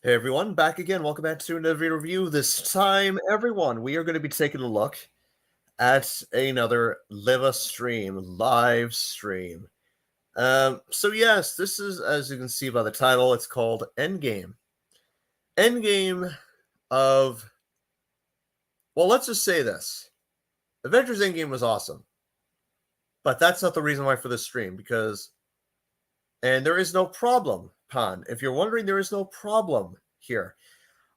Hey everyone, back again. Welcome back to another video review. This time, everyone, we are going to be taking a look at another live stream. So yes, this is, as you can see by the title, it's called Endgame. Endgame of, well, let's just say this. Avengers Endgame was awesome. But that's not the reason why for this stream, because, and there is no problem, Pan. If you're wondering, there is no problem here.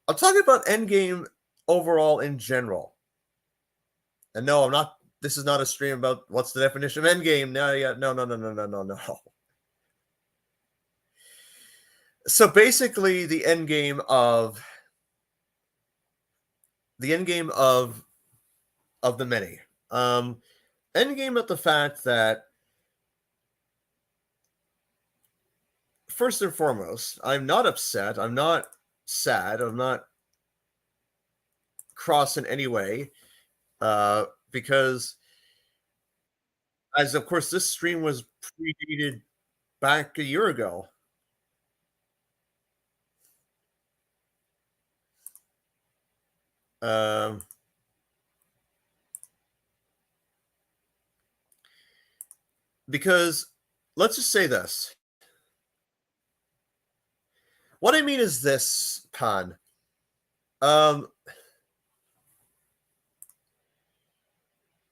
I'm talking about Endgame overall in general. And no, I'm not. This is not a stream about what's the definition of endgame. No, yeah, no. So basically, the endgame of the many. Endgame of the fact that first and foremost, I'm not upset. I'm not sad. I'm not cross in any way. Because as of course this stream was predated back a year ago. Um, because let's just say this. What I mean is this, Pan. Um,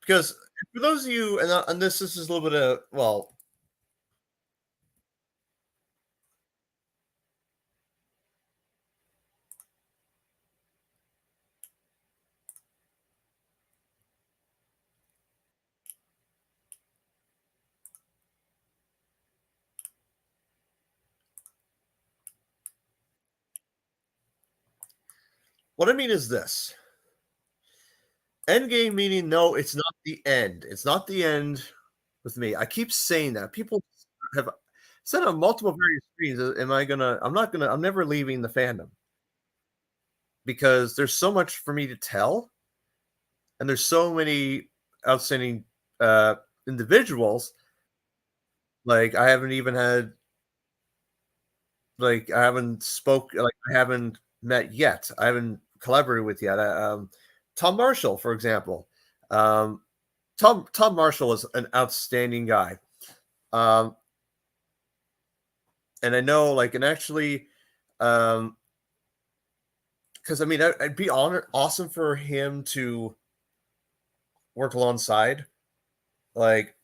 because for those of you, and this is a little bit of, well, what I mean is this. Endgame meaning no, it's not the end. It's not the end with me. I keep saying that. People have said on multiple various screens, I'm never leaving the fandom because there's so much for me to tell, and there's so many outstanding individuals. Like I haven't even had like I haven't met yet. I haven't collaborated with yet. Tom Marshall, for example. Um, Tom Marshall is an outstanding guy. Um, and I know, like, and actually, because I mean, I'd be awesome for him to work alongside, like,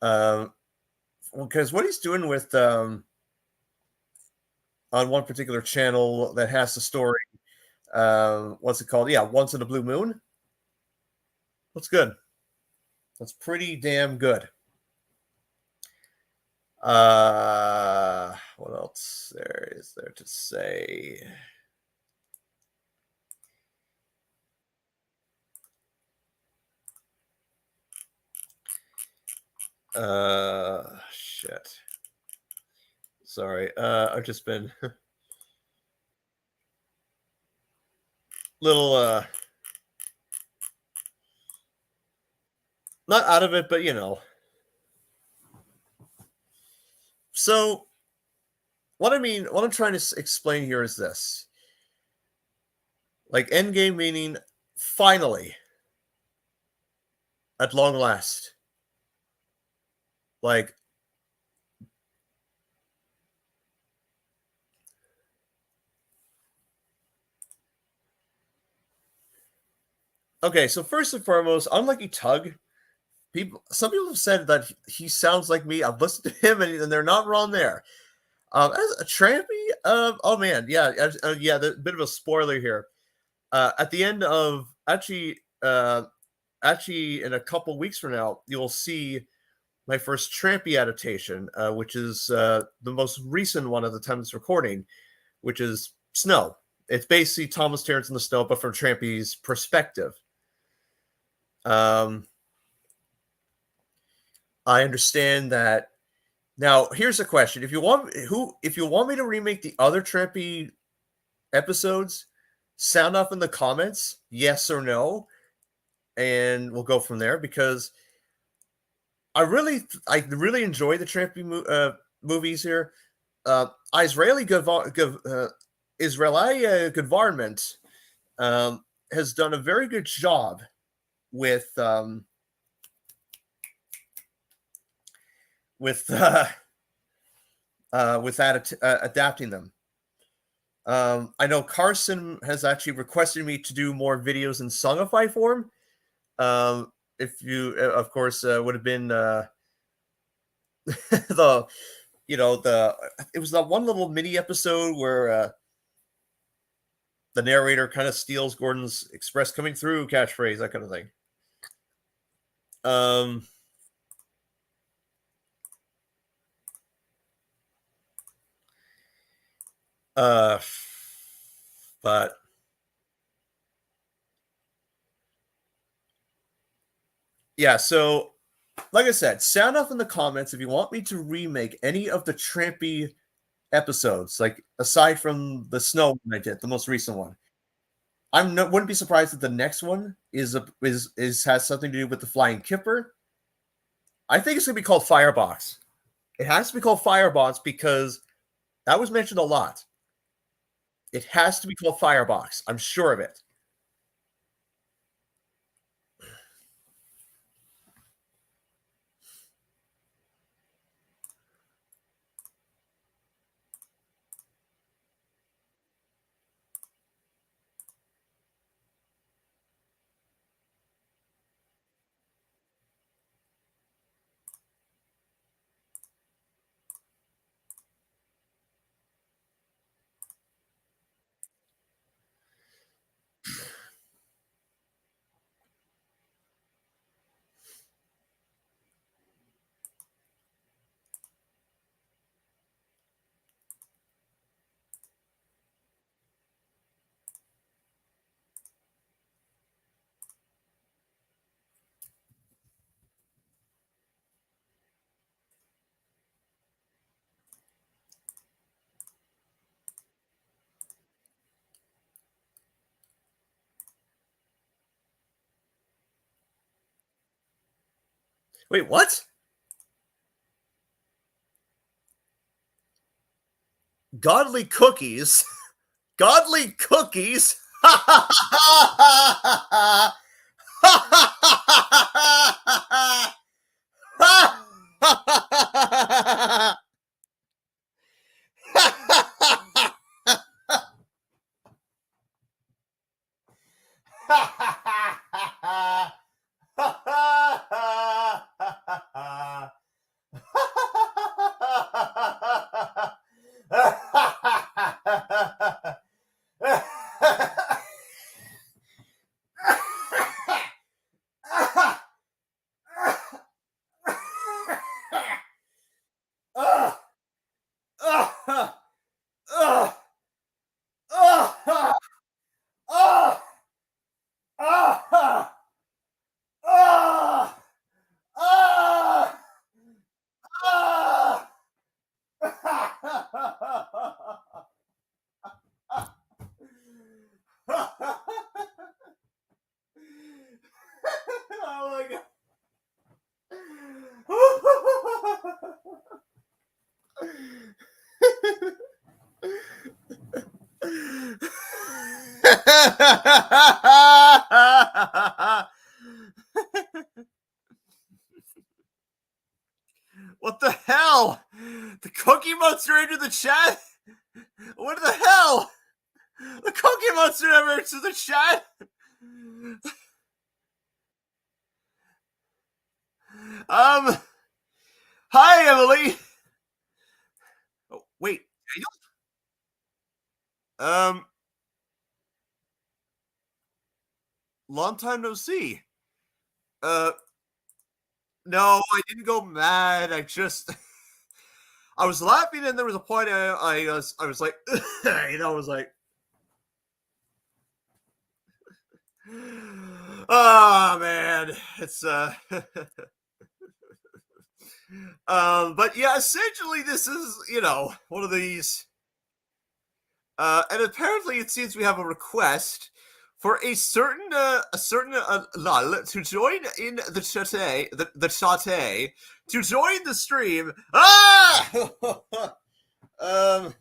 because what he's doing with on one particular channel that has the story, what's it called? Yeah, Once in a Blue Moon. That's good. That's pretty damn good. What else there is there to say? Shit. Sorry. I've just been little not out of it, but you know. So what I'm trying to explain here is this. Like endgame meaning finally, at long last. Like okay, so first and foremost, unlucky Tug. Some people have said that he sounds like me. I've listened to him, and they're not wrong there. As a Trampy, oh man, yeah, yeah. The bit of a spoiler here. At the end of actually, in a couple weeks from now, you'll see my first Trampy adaptation, which is the most recent one at the time of this recording, which is Snow. It's basically Thomas Terrence in the Snow, but from Trampy's perspective. I understand that. Now, here's a question: if you want me to remake the other Trampy episodes, sound off in the comments, yes or no, and we'll go from there. Because I really enjoy the Trampy movies here. Israeli Israeli government has done a very good job with with uh, adapting them. I know Carson has actually requested me to do more videos in songify form. If you, of course, would have been the, it was that one little mini episode where the narrator kind of steals Gordon's "Express coming through" catchphrase, that kind of thing. But yeah, so like I said, sound off in the comments if you want me to remake any of the Trampy episodes, like aside from the snow one I did, the most recent one. Wouldn't be surprised if the next one is has something to do with the flying kipper. I think it's gonna be called Firebox. It has to be called Firebox because that was mentioned a lot. It has to be called Firebox. I'm sure of it. Wait, what? Godly cookies? Godly cookies? Oh my god. What the hell? The Cookie Monster entered the chat? What the hell? The Cookie Monster never entered the chat? Hi, Emily. Oh, wait, Daniel? Long time no see. No, I didn't go mad. I just, I was laughing, and there was a point I was like, I was like, oh man, it's but yeah, essentially this is one of these, and apparently it seems we have a request for a certain lol to join in the chat, to join the stream. Ah! Um,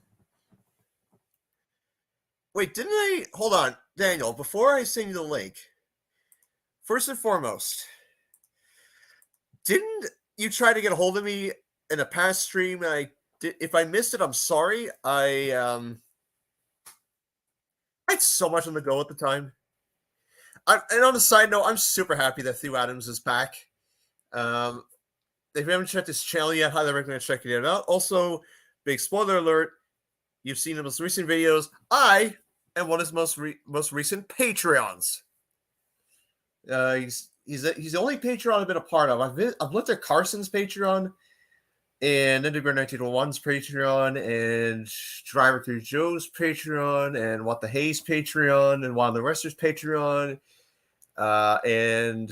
wait, didn't I? Hold on, Daniel. Before I send you the link, first and foremost, didn't you try to get a hold of me in a past stream? I did. If I missed it, I'm sorry. I had so much on the go at the time. And on a side note, I'm super happy that Theo Adams is back. Um, if you haven't checked his channel yet, highly recommend checking it out. Also, big spoiler alert: you've seen the most recent videos. I am one of his most recent Patreons. He's the only Patreon I've been a part of. I've looked at Carson's Patreon and Underground 1901's Patreon and Driver Through Joe's Patreon and What the Hayes Patreon and One of the Wrestlers Patreon and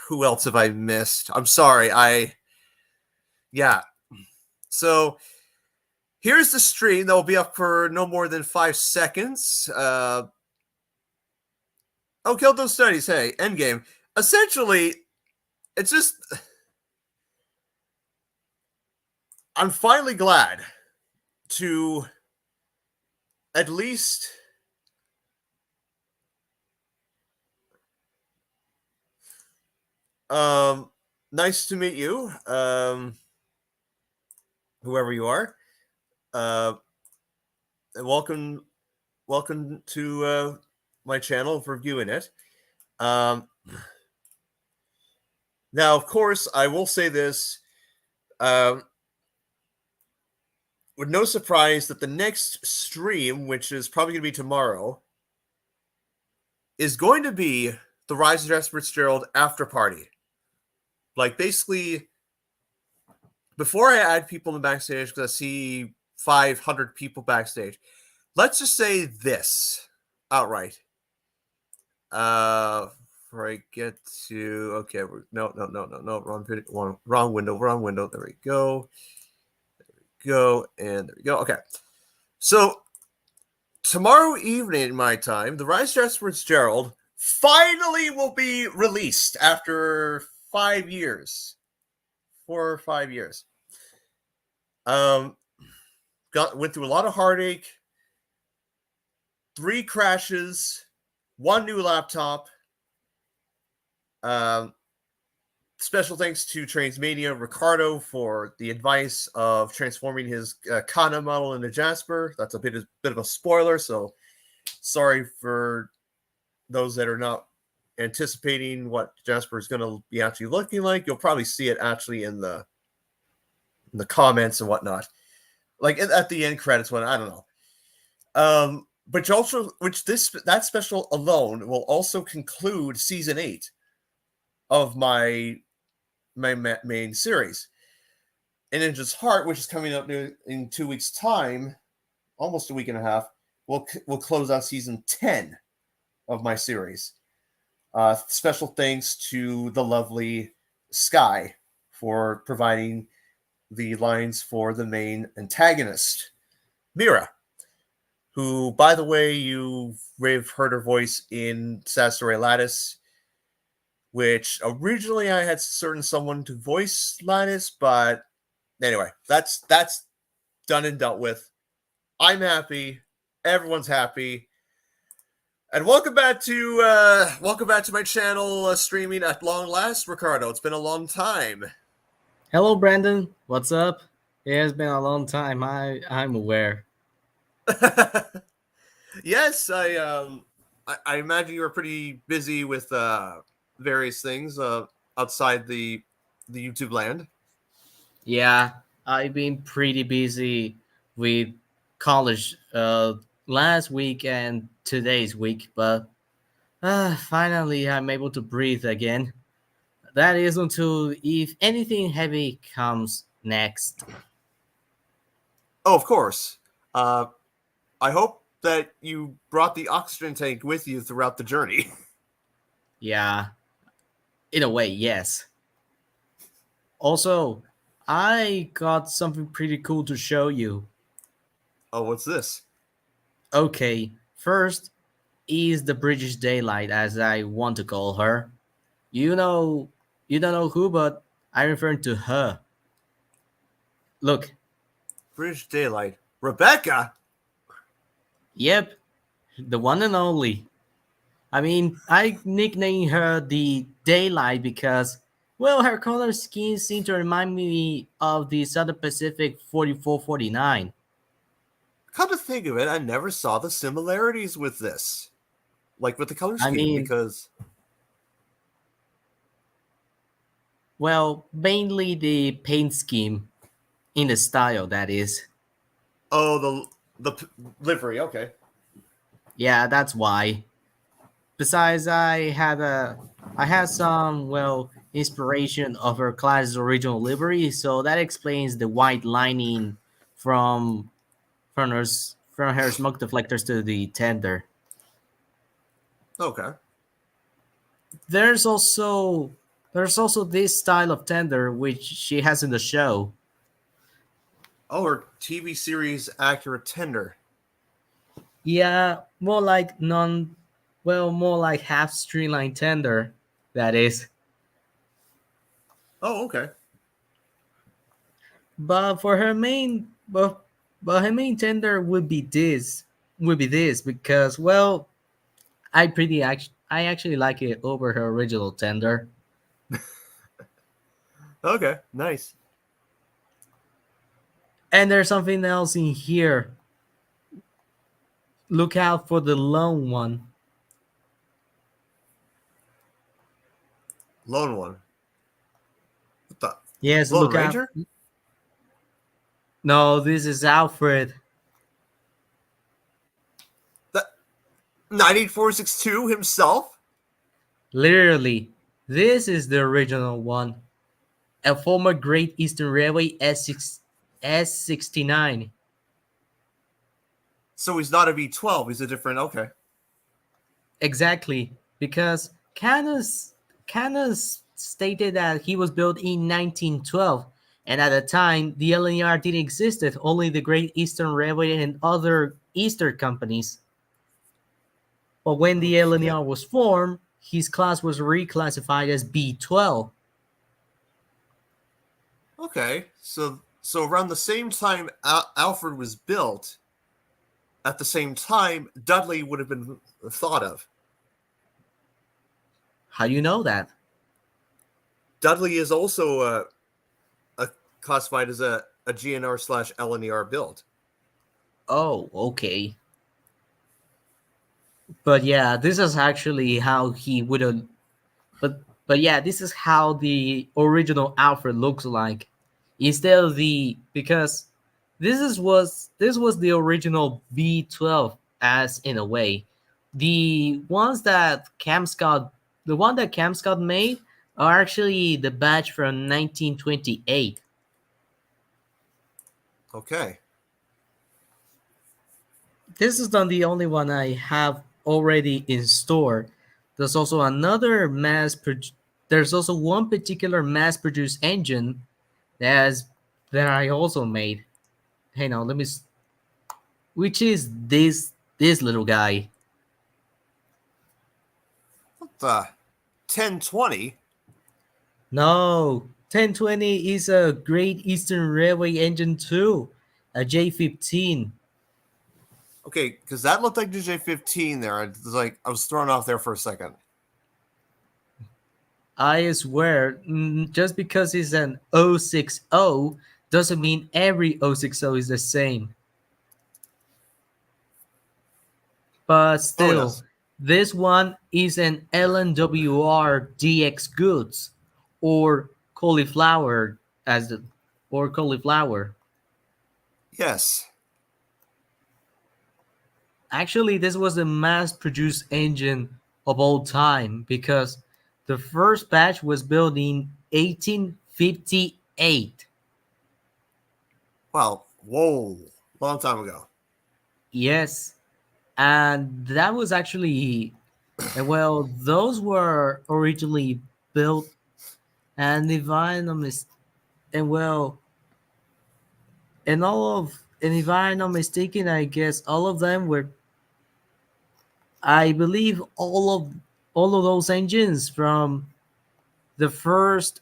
who else have I missed? I'm sorry. Yeah. So here's the stream that will be up for no more than 5 seconds. Kill those studies. Hey, Endgame. Essentially, it's just I'm finally glad to at least nice to meet you. Whoever you are. Welcome to my channel for viewing it. Now, of course, I will say this with no surprise that the next stream, which is probably going to be tomorrow, is going to be the Rise of Jess Fitzgerald after party. Like, basically, before I add people in backstage, because I see 500 people backstage, let's just say this outright. Before I get to no, wrong window. There we go. And there we go. Okay, so tomorrow evening, my time, the Rise of Jess Fitzgerald finally will be released after 5 years, 4 or 5 years. Went through a lot of heartache, 3 crashes, 1 new laptop. Special thanks to Transmania Ricardo for the advice of transforming his Kana model into Jasper. That's a bit of a spoiler, so sorry for those that are not anticipating what Jasper is going to be actually looking like. You'll probably see it actually in the comments and whatnot, like at the end credits one. I don't know. But also, that special alone will also conclude season 8 of my main series. And Ninja's Heart, which is coming up in 2 weeks' time, almost a week and a half, will close out season 10 of my series. Special thanks to the lovely Sky for providing the lines for the main antagonist, Mira, who, by the way, you've heard her voice in Sad Story Lattice, which originally I had someone to voice Lattice, but anyway, that's done and dealt with. I'm happy. Everyone's happy. And welcome back to my channel, streaming at long last, Ricardo. It's been a long time. Hello, Brandon. What's up? It has been a long time. I'm aware. Yes, I imagine you were pretty busy with various things outside the YouTube land. Yeah, I've been pretty busy with college last week and today's week, but finally I'm able to breathe again. That is until if anything heavy comes next. Oh, of course. I hope that you brought the oxygen tank with you throughout the journey. Yeah, in a way, yes. Also, I got something pretty cool to show you. Oh, what's this? Okay, first is the British Daylight, as I want to call her. You don't know who, but I'm referring to her. Look, British Daylight. Rebecca? yep, the one and only. I mean, I nicknamed her the Daylight because, well, her color scheme seemed to remind me of the Southern Pacific 4449. Come to think of it, I never saw the similarities with this. Like with the color I scheme, mean, because well, mainly the paint scheme in the style, that is. oh livery, okay. Yeah, that's why. Besides, I had some well inspiration of her class's original livery, so that explains the white lining from from her smoke deflectors to the tender. Okay. There's also there's also this style of tender which she has in the show. Oh, her TV series accurate tender. Yeah, more like half streamline tender. That is, Oh, okay. but for her main, but her main tender would be this because well, I actually like it over her original tender. Okay, nice. And there's something else in here. Look out for the lone one. Lone one. What the? Yes, Lone look out. Ranger? No, this is Alfred. That 98462 himself? Literally, this is the original one. A former Great Eastern Railway S69. So he's not a V12, he's a different. Okay. Exactly, because Canos stated that he was built in 1912, and at the time the LNER didn't exist, only the Great Eastern Railway and other Eastern companies. But when the Okay. LNER was formed, his class was reclassified as B12. Okay. So around the same time Alfred was built, at the same time Dudley would have been thought of. How do you know that? Dudley is also a classified as a GNR slash LNER build. Oh, okay. But yeah, this is actually how he would have. But yeah, this is how the original Alfred looks like. Instead of the because this was the original B12 as in a way. The ones that Cam Scott the one that Cam Scott made are actually the batch from 1928. Okay. This is not the only one I have already in store. There's also another there's also one particular mass produced engine that's that I also made. Hey now, which is this little guy. What the 1020? No, 1020 is a Great Eastern Railway engine too, a J15. Okay, because that looked like the J15 there. I was like, I was thrown off there for a second. I swear, just because it's an 060 doesn't mean every 060 is the same. But Oh still, yes, this one is an LNWR DX Goods or cauliflower as the or cauliflower. yes. Actually, this was the mass-produced engine of all time because the first batch was built in 1858. Wow, whoa, long time ago. Yes, and that was actually and well, those were originally built, and if I'm not and well, and if I'm not mistaken, I guess all of them were. I believe all of those engines from the first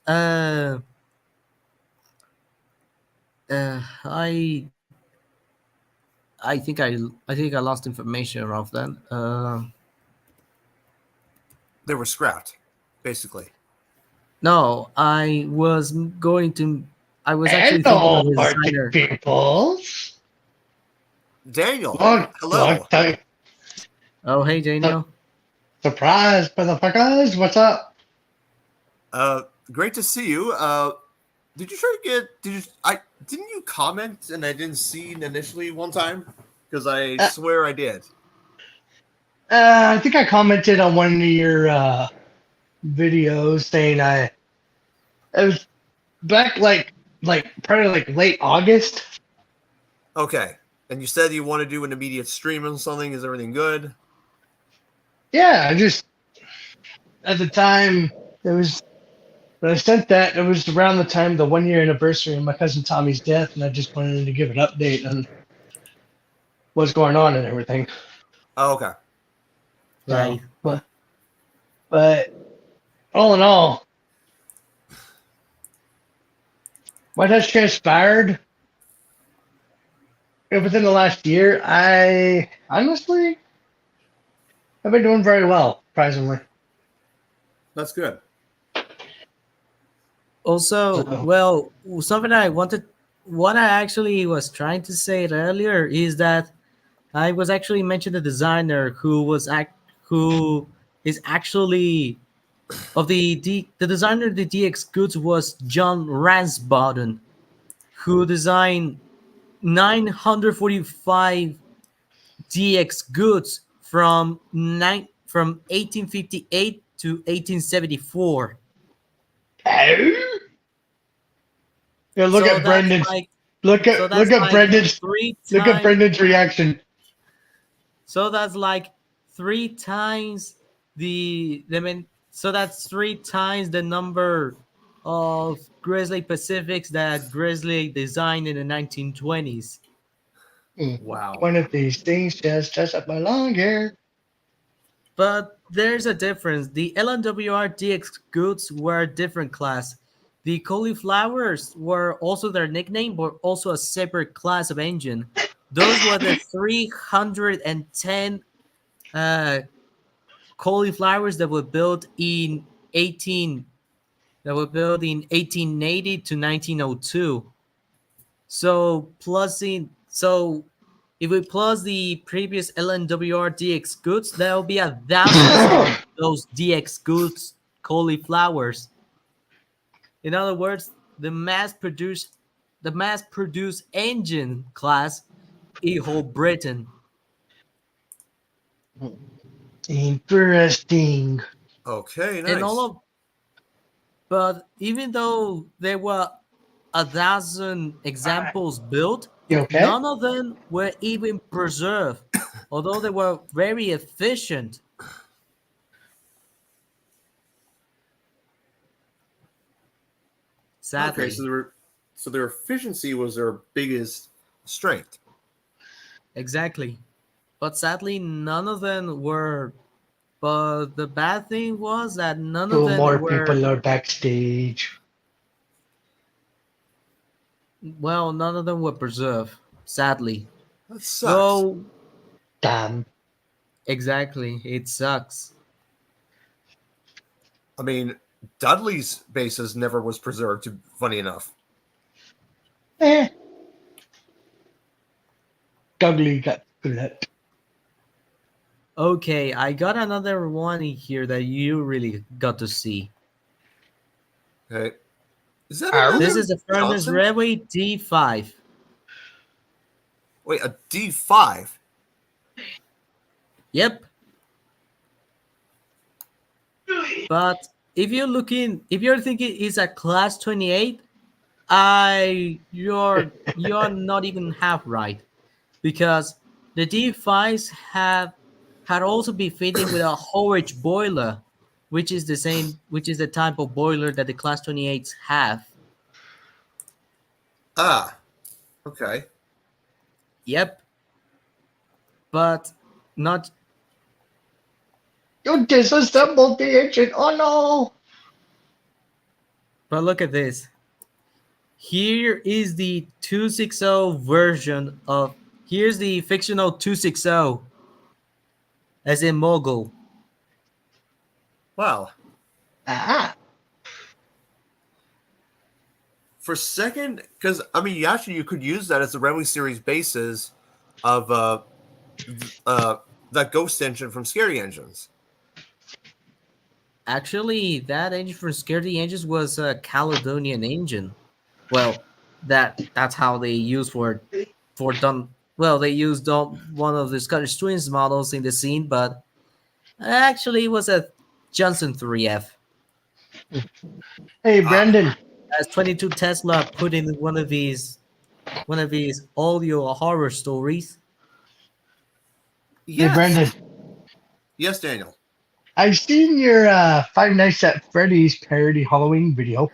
I think I lost information of that. They were scrapped, basically. No, I was actually thinking of Hello, the party designer. peoples. Daniel, Long hello. time. Oh, hey, Daniel. Surprise, motherfuckers. What's up? Great to see you. Did you try to get? Didn't you comment and I didn't see initially one time? Because I Uh, swear I did. I think I commented on one of your videos saying it was back like probably like late August. Okay. And you said you want to do an immediate stream or something. Is everything good? Yeah, I just at the time it was when I sent that it was around the time the 1 year anniversary of my cousin Tommy's death, and I just wanted to give an update on what's going on and everything. Oh, okay. So, Right. but all in all, what has transpired within the last year, I honestly have been doing very well, surprisingly. That's good. Also, So, well, something what I actually was trying to say earlier is that I was actually mentioned the designer who is actually of the designer of the DX goods was John Ransbottom, who designed 945 DX goods from 1858 to 1874. oh, yeah, look So at that's Brendan's like look so at that's look at like Brendan's three look at times Brendan's reaction. so that's like three times so that's three times the number of Grizzly Pacifics that Grizzly designed in the 1920s. Wow. One of these things just up my long hair. But there's a difference. The LNWR DX goods were a different class. The cauliflowers were also their nickname, but also a separate class of engine. Those were the 310 uh, cauliflowers that were built in 1880 to 1902. So if we plus the previous LNWR DX goods, there will be a thousands of those DX goods cauliflowers. In other words, the mass produced engine class in whole Britain. Interesting. Okay, And all nice. of but even though there were a thousand examples built, You okay? none of them were even preserved, although they were very efficient. Okay, Sadly, so their efficiency was their biggest strength. exactly. But sadly, none of them were. But the bad thing was that none of Two them more were. people are backstage. None of them were preserved. Sadly, That sucks. though. Damn. Exactly, it sucks. I mean, Dudley's bases never was preserved. Funny enough. Eh. Ugly got that. Okay, I got another one in here that you really got to see. Okay, is that Ow. This another is the Furnace Johnson? Railway D5. Wait, a D5. Yep. But if you're thinking it's a class 28, you're not even half right, because the D5s have had also been fitting with a Horwich boiler, which is the type of boiler that the class 28s have. Ah, okay. Yep. But not You disassembled the engine. Oh no. but look at this. Here is the 260 version of. Here's the fictional 260, as in mogul. Wow. Ah, For second, because I mean, actually, you could use that as the Reveille series basis of that Ghost engine from Scary Engines. Actually, that engine from Scaredy Engines was a Caledonian engine. Well, that's how they use for done. Well, they used one of the Scottish Twins models in the scene, but actually, it was a Johnson 3F. hey, Ah, Brandon. As 22 Tesla put in one of his audio horror stories. Hey, yes, Brandon. yes, Daniel. I've seen your Five Nights at Freddy's parody Halloween video,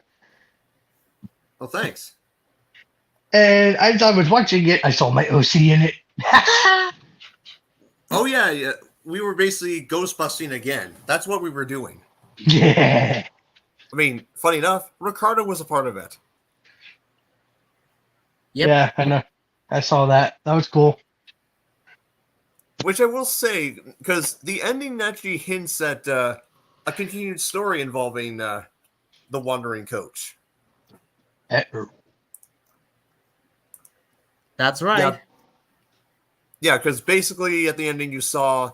Well, thanks. and as I was watching it, I saw my OC in it. Oh yeah, yeah. We were basically ghost busting again. That's what we were doing. Yeah. I mean, funny enough, Ricardo was a part of it. Yep. Yeah, I know. I saw that. That was cool. Which I will say, because the ending actually hints at a continued story involving the wandering coach. That's right. Yeah, yeah, because basically at the ending you saw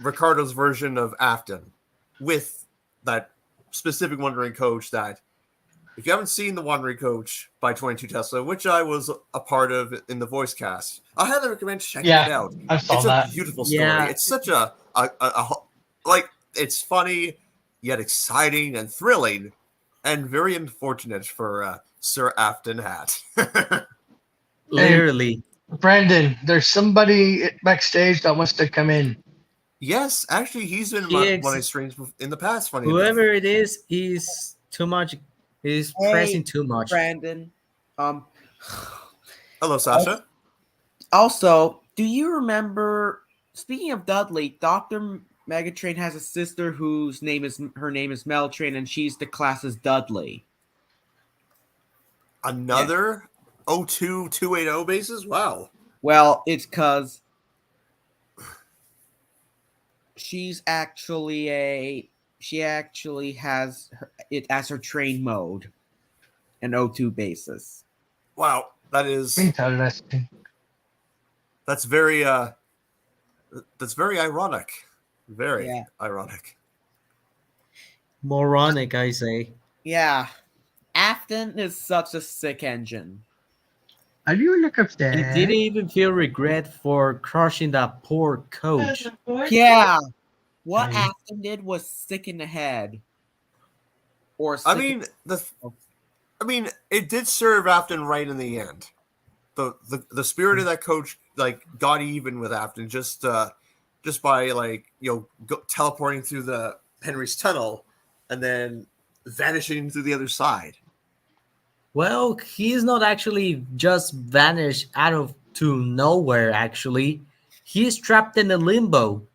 Ricardo's version of Afton with that specific wandering coach. That if you haven't seen the wandering coach by 22 Tesla, which I was a part of in the voice cast, I highly recommend checking it Yeah, out. I saw It's a that. beautiful story. Yeah. It's such a like it's funny yet exciting and thrilling, and very unfortunate for Sir Afton Hat. Hey, Literally. Brandon, there's somebody backstage that wants to come in. Yes, actually, he's been He one of my ex- streams in the past. Funny enough. Whoever it is too much. Is Hey, pressing too much. Brandon. Um. Hello, Sasha. Also, do you remember? Speaking of Dudley, Doctor Megatrain has a sister whose name is Meltrain, and she's the class as Dudley. Another 02280 bases? Wow. Well, it's because she actually has it as her train mode, an O2 basis. Wow. Interesting. That's very ironic. Very Yeah. ironic. Moronic, I say. Yeah, Afton is such a sick engine. Are you look up He there? didn't even feel regret for crushing that poor coach. Yeah, what Hey. Afton did was sick in the head. Or I sick mean, it did serve Afton right in the end. The spirit of that coach got even with Afton just by teleporting through the Henry's tunnel and then vanishing through the other side. Well, he's not actually just vanished out of to nowhere, actually. He's trapped in a limbo.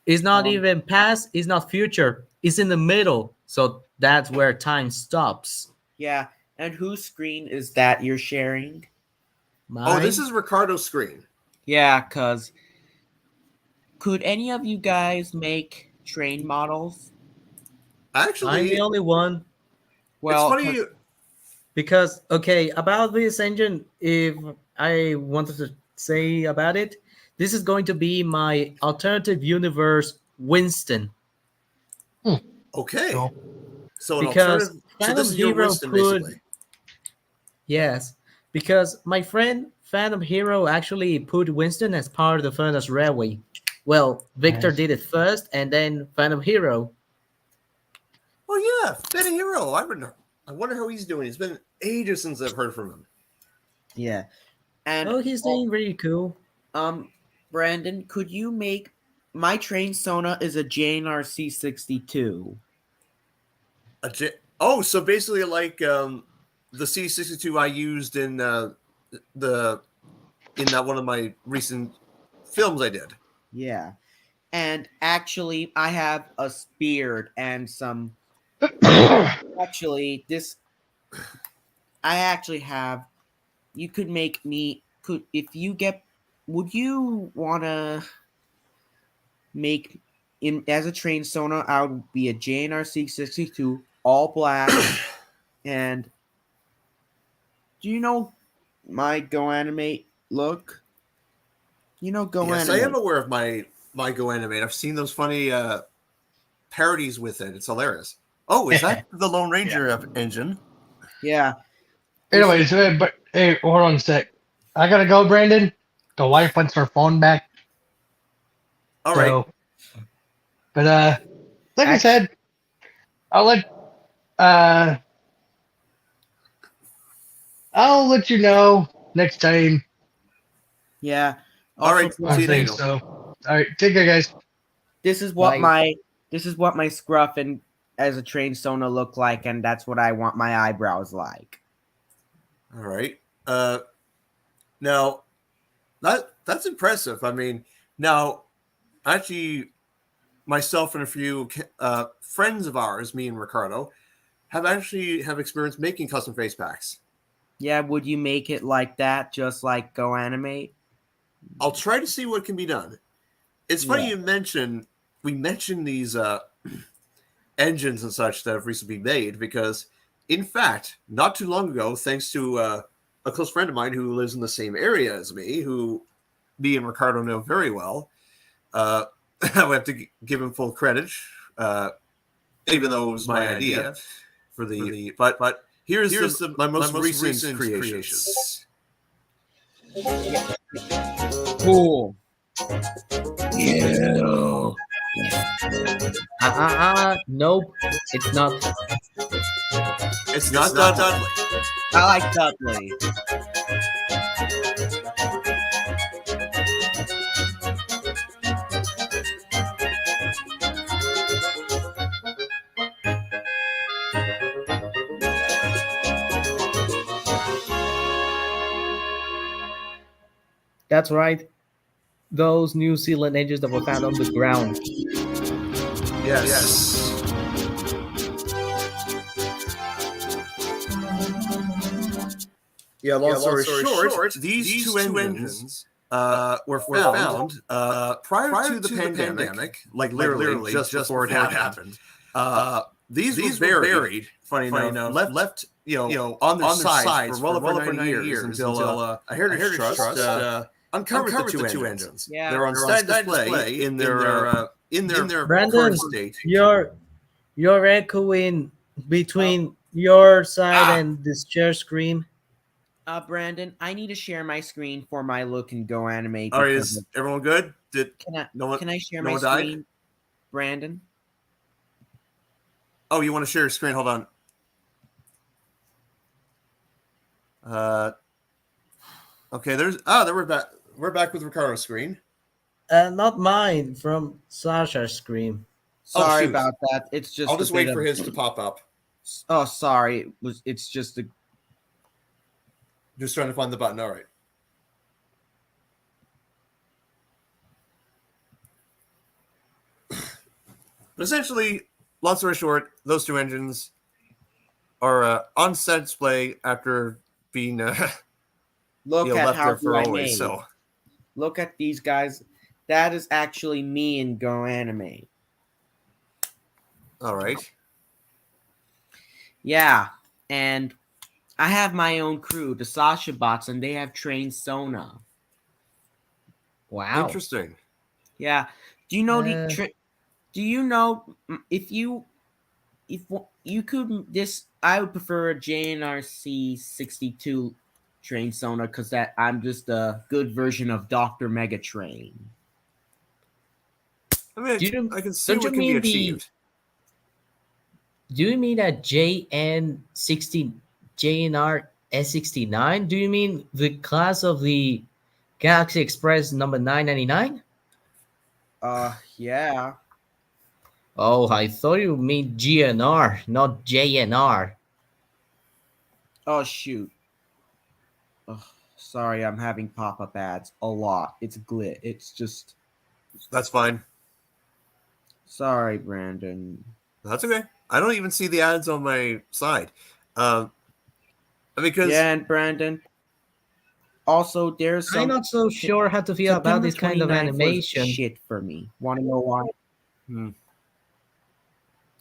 It's not even past, it's not future. It's in the middle. So that's where time stops. Yeah, and whose screen is that you're sharing? Mine? Oh, this is Ricardo's screen. Yeah, because could any of you guys make train models? Actually, I'm the only one. Well, it's funny. Because, okay, about this engine, if I wanted to say about it, this is going to be my alternative universe Winston. Okay. Cool. So an Because alternative. So Phantom this is your Hero Winston, put. basically. Yes, because my friend Phantom Hero actually put Winston as part of the Furnace Railway. Well, Victor Nice. did it first, and then Phantom Hero. Oh yeah, been a hero. I wonder how he's doing. It's been ages since I've heard from him. yeah. And Oh, he's doing really cool. Brandon, could you make my train Sona is a JNRC 62? Oh, so basically like the C62 I used in that one of my recent films I did. Yeah. And actually, I have a spear and some. Actually, this I actually have. You could make me. Could if you get? Would you wanna make in as a train Sona? I would be a JNRC 62, all black, and do you know my Go Animate look? You know Go Yes, I am Animate. aware of my Go Animate. I've seen those funny parodies with it. It's hilarious. Oh, is that the Lone Ranger engine? Yeah. Anyways, but hey, hold on a sec. I gotta go, Brandon. The wife wants her phone back. All right. So, but like I Act- said, I'll let uh I'll let you know next time Yeah. All right. Also, See you, on things. Daniel. So, all right, take care, guys. this is what Bye. my scruff and as a trained Sona look like, and that's what I want my eyebrows like. All right. Now that's impressive. I mean, now actually, myself and a few friends of ours, me and Ricardo, have experience making custom face packs. Yeah, would you make it like that, just like Go Animate? I'll try to see what can be done. It's funny Yeah. we mentioned these engines and such that have recently been made because, in fact, not too long ago, thanks to a close friend of mine who lives in the same area as me, who me and Ricardo know very well, I have to give him full credit, even though it was my idea for the. But here's my most recent creations. Cool. Nope, it's not. It's not Dudley. I like Dudley. That's right. Those New Zealand engines that were found on the ground. Yes. Yeah, long story short, these two engines were found prior to the pandemic, like literally just before it happened. These were buried, funny enough, left on their sides for well over 90 years until a Heritage Trust uncovered the two engines. Yeah. They're on standard display in their Brandon, current state. you're echoing between your side Ah. and this share screen. Brandon, I need to share my screen for my look and Go Animate. All right, because is everyone good? can I share no my one died? screen, Brandon? Oh, you want to share your screen? Hold on. Okay, there we're back. We're back with Ricardo's screen. Not mine, from Sasha's screen. Sorry shoot. about that. It's just I'll a just bit wait for of- his to pop up. Oh, sorry. It's just a Just trying to find the button. All right. But essentially, long story short, those two engines are on set display after being look at left how there for good I always. made. So Look at these guys. That is actually me in Go Animate. all right. Yeah, and I have my own crew, the Sasha Bots, and they have trained Sona. Wow. Interesting. Yeah. Do you know Uh, do you know if you could this I would prefer a JNRC 62 train Sona because that I'm just a good version of Dr. Megatrain. I mean, I can see don't what you can be mean achieved. Do you mean that JNR S69? Do you mean the class of the Galaxy Express number 999? Yeah. Oh, I thought you mean GNR, not JNR. Oh shoot. Ugh, sorry, I'm having pop-up ads a lot. It's glitch. It's just That's fine. sorry, Brandon. That's okay. I don't even see the ads on my side. because Yeah, and Brandon. Also, there's I'm some not so sure how to feel about September this kind of 29th was animation. shit for me. Want to know why? Hmm.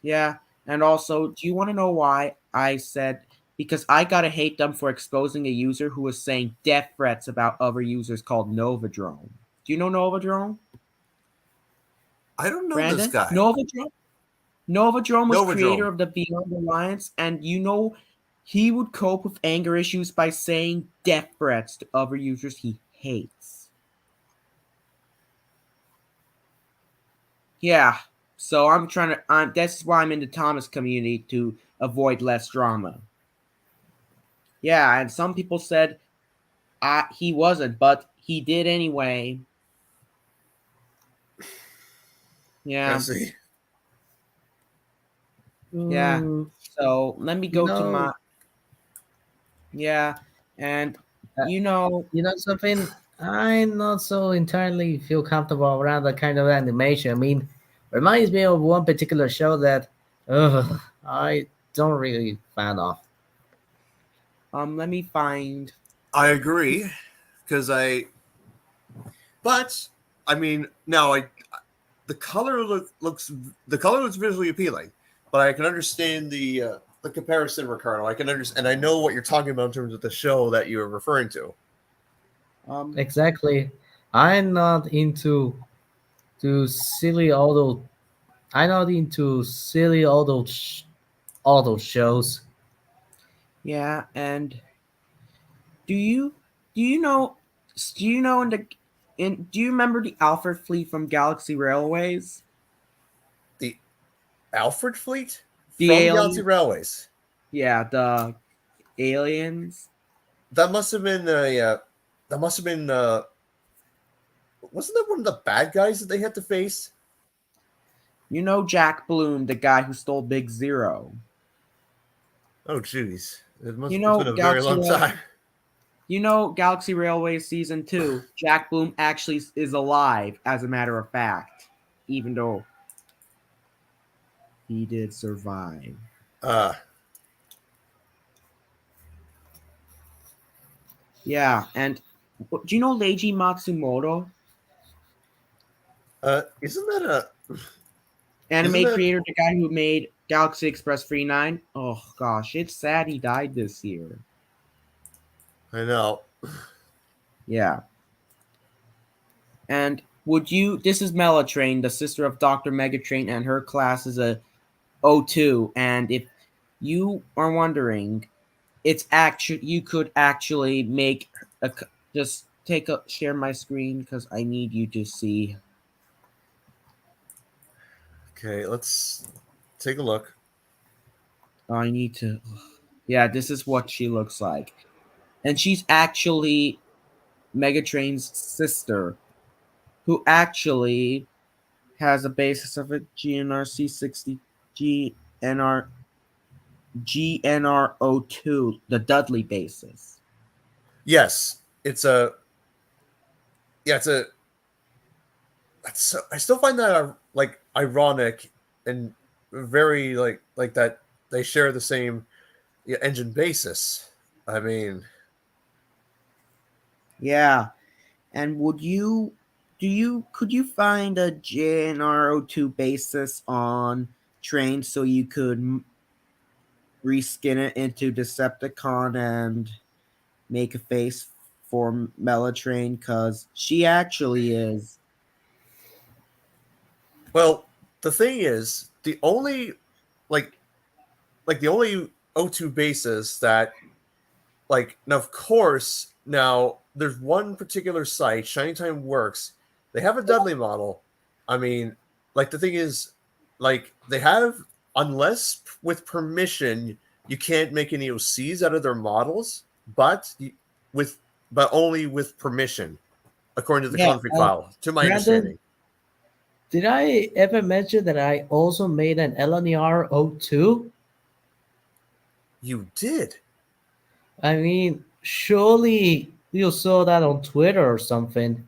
Yeah, and also, do you want to know why I said because I gotta hate them for exposing a user who was saying death threats about other users called Novodrome. Do you know Novodrome, I don't know this Brandon? guy. Novodrome was creator Novodrome. of the Beyond Alliance, and he would cope with anger issues by saying death threats to other users he hates. Yeah, so I'm trying to. That's why I'm in the Thomas community to avoid less drama. Yeah, and some people said he wasn't, but he did anyway. I Yeah, see. yeah. Mm, So let me you go to my know, yeah, and uh, you know, you know something. I'm not so entirely feel comfortable around that kind of animation. I mean, reminds me of one particular show that I don't really fan of. let me find. I agree because but I mean, now the color looks the color looks visually appealing, but I can understand the comparison, Ricardo. I can understand, and I know what you're talking about in terms of the show that you are referring to. Um, Exactly. I'm not into to silly auto. I'm not into silly auto shows. yeah, and do you do you know do you know in do you remember the Alfred fleet from Galaxy Railways? The Alfred fleet The from Galaxy alien, Railways. yeah, the aliens. That must have been that must have been wasn't that one of the bad guys that they had to face? You know Jack Bloom, the guy who stole Big Zero. Oh, jeez, You it's been know a very long time. Galaxy Railways Season 2, Jack Bloom actually is alive, as a matter of fact, even though he did survive. Uh, Yeah, and do you know Leiji Matsumoto? isn't Anime that creator, the guy who made Galaxy Express 39. Oh gosh, it's sad he died this year. I know. Yeah. And this is Melatrain, the sister of Dr. Megatrain, and her class is a O2. And if you are wondering, you could actually make just share my screen because I need you to see. Okay, let's take a look. I need to. Yeah, this is what she looks like. And she's actually Megatrain's sister, who actually has a basis of a GNRC60 GNR GNR02, the Dudley basis. Yes, it's a yeah, it's a. I still find that like ironic and very like that they share the same engine basis. I mean, Yeah, and could you find a GNR02 basis on train so you could reskin it into Decepticon and make a face for Melatrain? Because she actually is. well, the thing is, like the only O2 basis that now of course now there's one particular site, Shiny Time Works. They have a Dudley model. I mean, the thing is, they have, unless with permission, you can't make any OCs out of their models, but with but only with permission, according to the Yeah, config file, to my Brandon, understanding. did I ever mention that I also made an LNER 02? You did. I mean, surely you saw that on Twitter or something.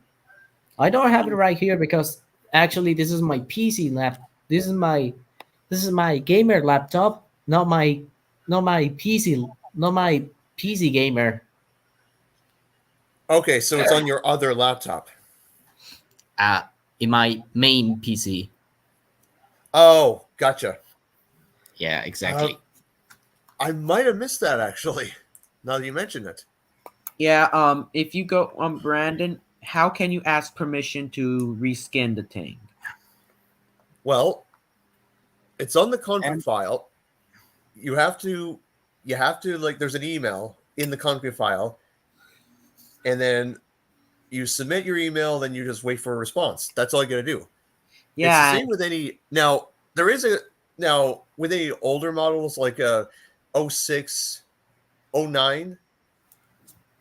I don't have it right here because actually this is my PC lap. This is my gamer laptop, not my PC, not my PC gamer. Okay, so it's on your other laptop. In my main PC. Oh, gotcha. Yeah, exactly. I might have missed that actually. Now that you mention it. Yeah. If you go Brandon, how can you ask permission to reskin the thing? Well, it's on the config And- file. You have to like there's an email in the config file, and then you submit your email, then you just wait for a response. That's all you gotta do. It's the Yeah. same with any now. There is a now with any older models like a 06, 09.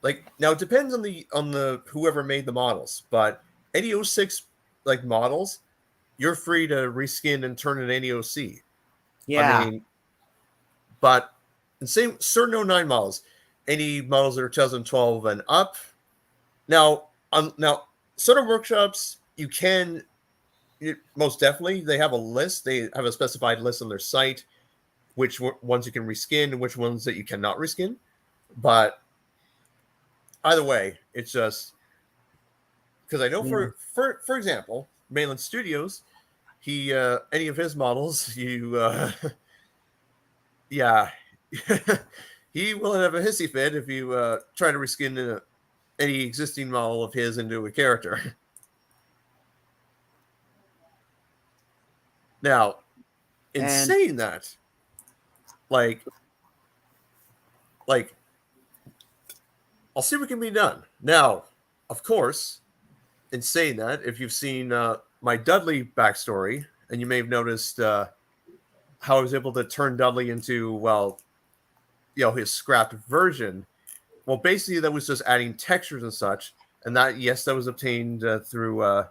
Like now it depends on the whoever made the models, but any 06 like models, you're free to reskin and turn it any OC. I Yeah. mean, but the same certain 09 models, any models that are 2012 and up. Now, now certain workshops you can most definitely they have a list. They have a specified list on their site, which ones you can reskin and which ones that you cannot reskin. But either way, it's just because I know for example, Mainland Studios, he any of his models, yeah, he will have a hissy fit if you try to reskin any existing model of his into a character. Now, in And saying that, like, like I'll see what can be done. Now, of course, in saying that, if you've seen my Dudley backstory, and you may have noticed how I was able to turn Dudley into, well, his scrapped version. Well, basically, that was just adding textures and such, and that yes, that was obtained through, I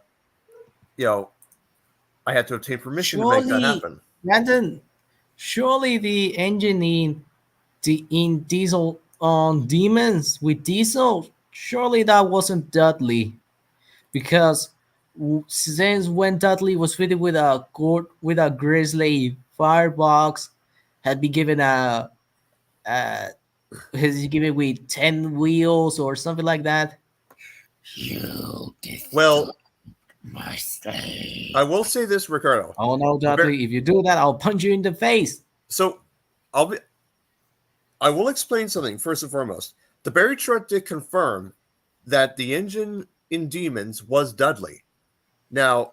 had to obtain permission to make that Surely, happen. Brandon, surely the engine in Diesel on Demons with Diesel, surely that wasn't Dudley, because since when Dudley was fitted with a Grizzly firebox, had been given a has given with 10 wheels or something like that. You Well, my slave. I will say this, Ricardo. Oh no, Dudley! If you do that, I'll punch you in the face. So, I will explain something first and foremost. The Barry chart did confirm that the engine in Demons was Dudley. Now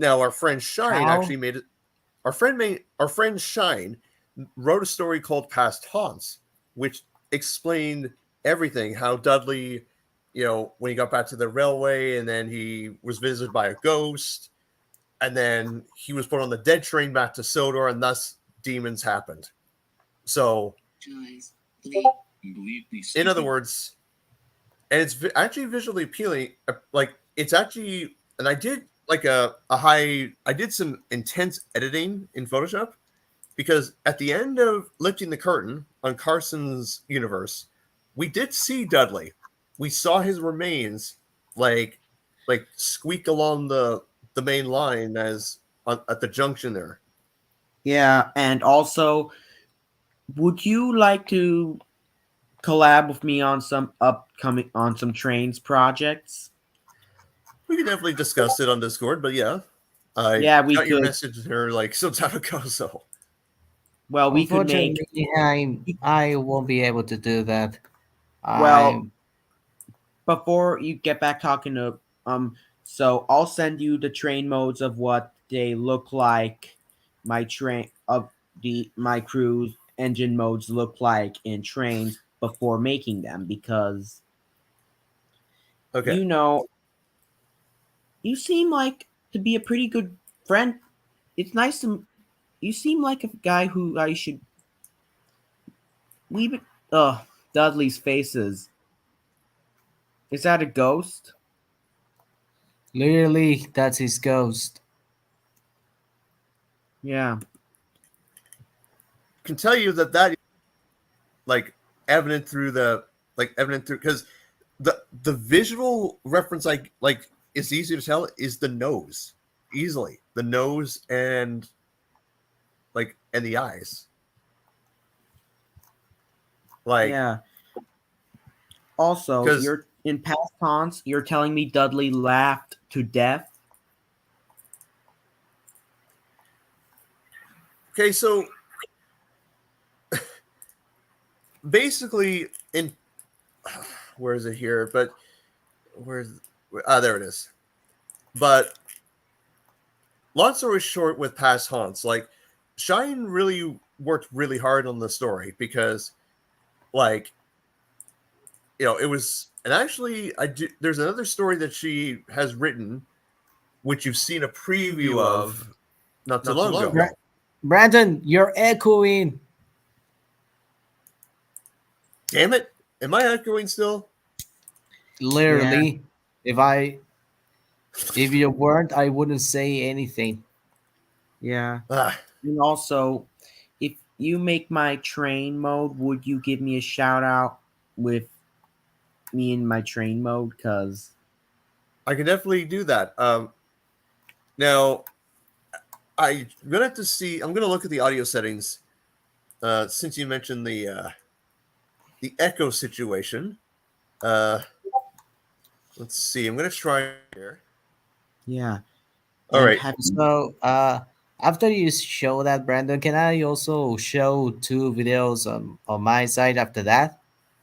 our friend Shine How? actually made it. Our friend Shine wrote a story called Past Haunts, which explained everything. How Dudley, when he got back to the railway, and then he was visited by a ghost, and then he was put on the dead train back to Sodor, and thus demons happened. So, in other words, and it's actually visually appealing. Like it's actually, and I did like I did some intense editing in Photoshop because at the end of lifting the curtain on Carson's universe, we did see Dudley. We saw his remains like squeak along the main line at the junction there. yeah, and also, would you like to collab with me on some trains projects? We could definitely discuss it on Discord, but yeah, I Yeah, we got your could. message there like some time ago. So Well, we could make. Unfortunately, I won't be able to do that. Well, I before you get back talking to so I'll send you the train modes of what they look like. My train of my crew's engine modes look like in trains before making them, because okay. you seem like to be a pretty good friend. It's nice to you seem like a guy who I should leave it. Dudley's faces. Is that a ghost? Clearly that's his ghost. Yeah. Can tell you that like evident through because the visual reference like is easy to tell is the nose, easily the nose and the eyes, like Yeah. Also, 'Cause- you're in past taunts. You're telling me Dudley laughed to death. Okay, so basically, where is it here? But there it is. But long story short, with past haunts, like Shine really worked really hard on the story because, like, it was, and actually, there's another story that she has written, which you've seen a preview of not too long ago. Brandon, you're echoing. Damn it! Am I echoing still? Literally, if you weren't, I wouldn't say anything. Yeah. Ah, And also, if you make my train mode, would you give me a shout out with me in my train mode? Because I can definitely do that. Now I'm gonna have to see. I'm gonna look at the audio settings. Since you mentioned the echo situation. Let's see. I'm gonna try here. yeah. All And right. So, after you show that, Brandon, can I also show 2 videos on my side after that?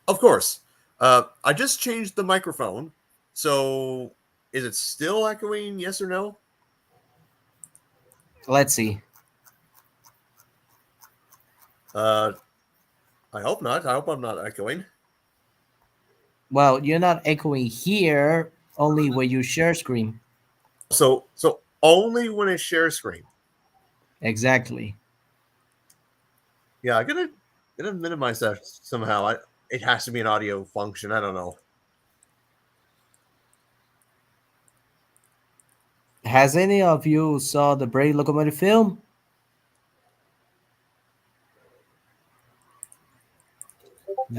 Of course. I just changed the microphone. So is it still echoing? Yes or no? Let's see. I hope not. I hope I'm not echoing. Well, you're not echoing here, only when you share screen. So only when it shares screen. Exactly. Yeah, I'm gonna minimize that somehow. It has to be an audio function. I don't know. Has any of you saw the Brave Locomotive film?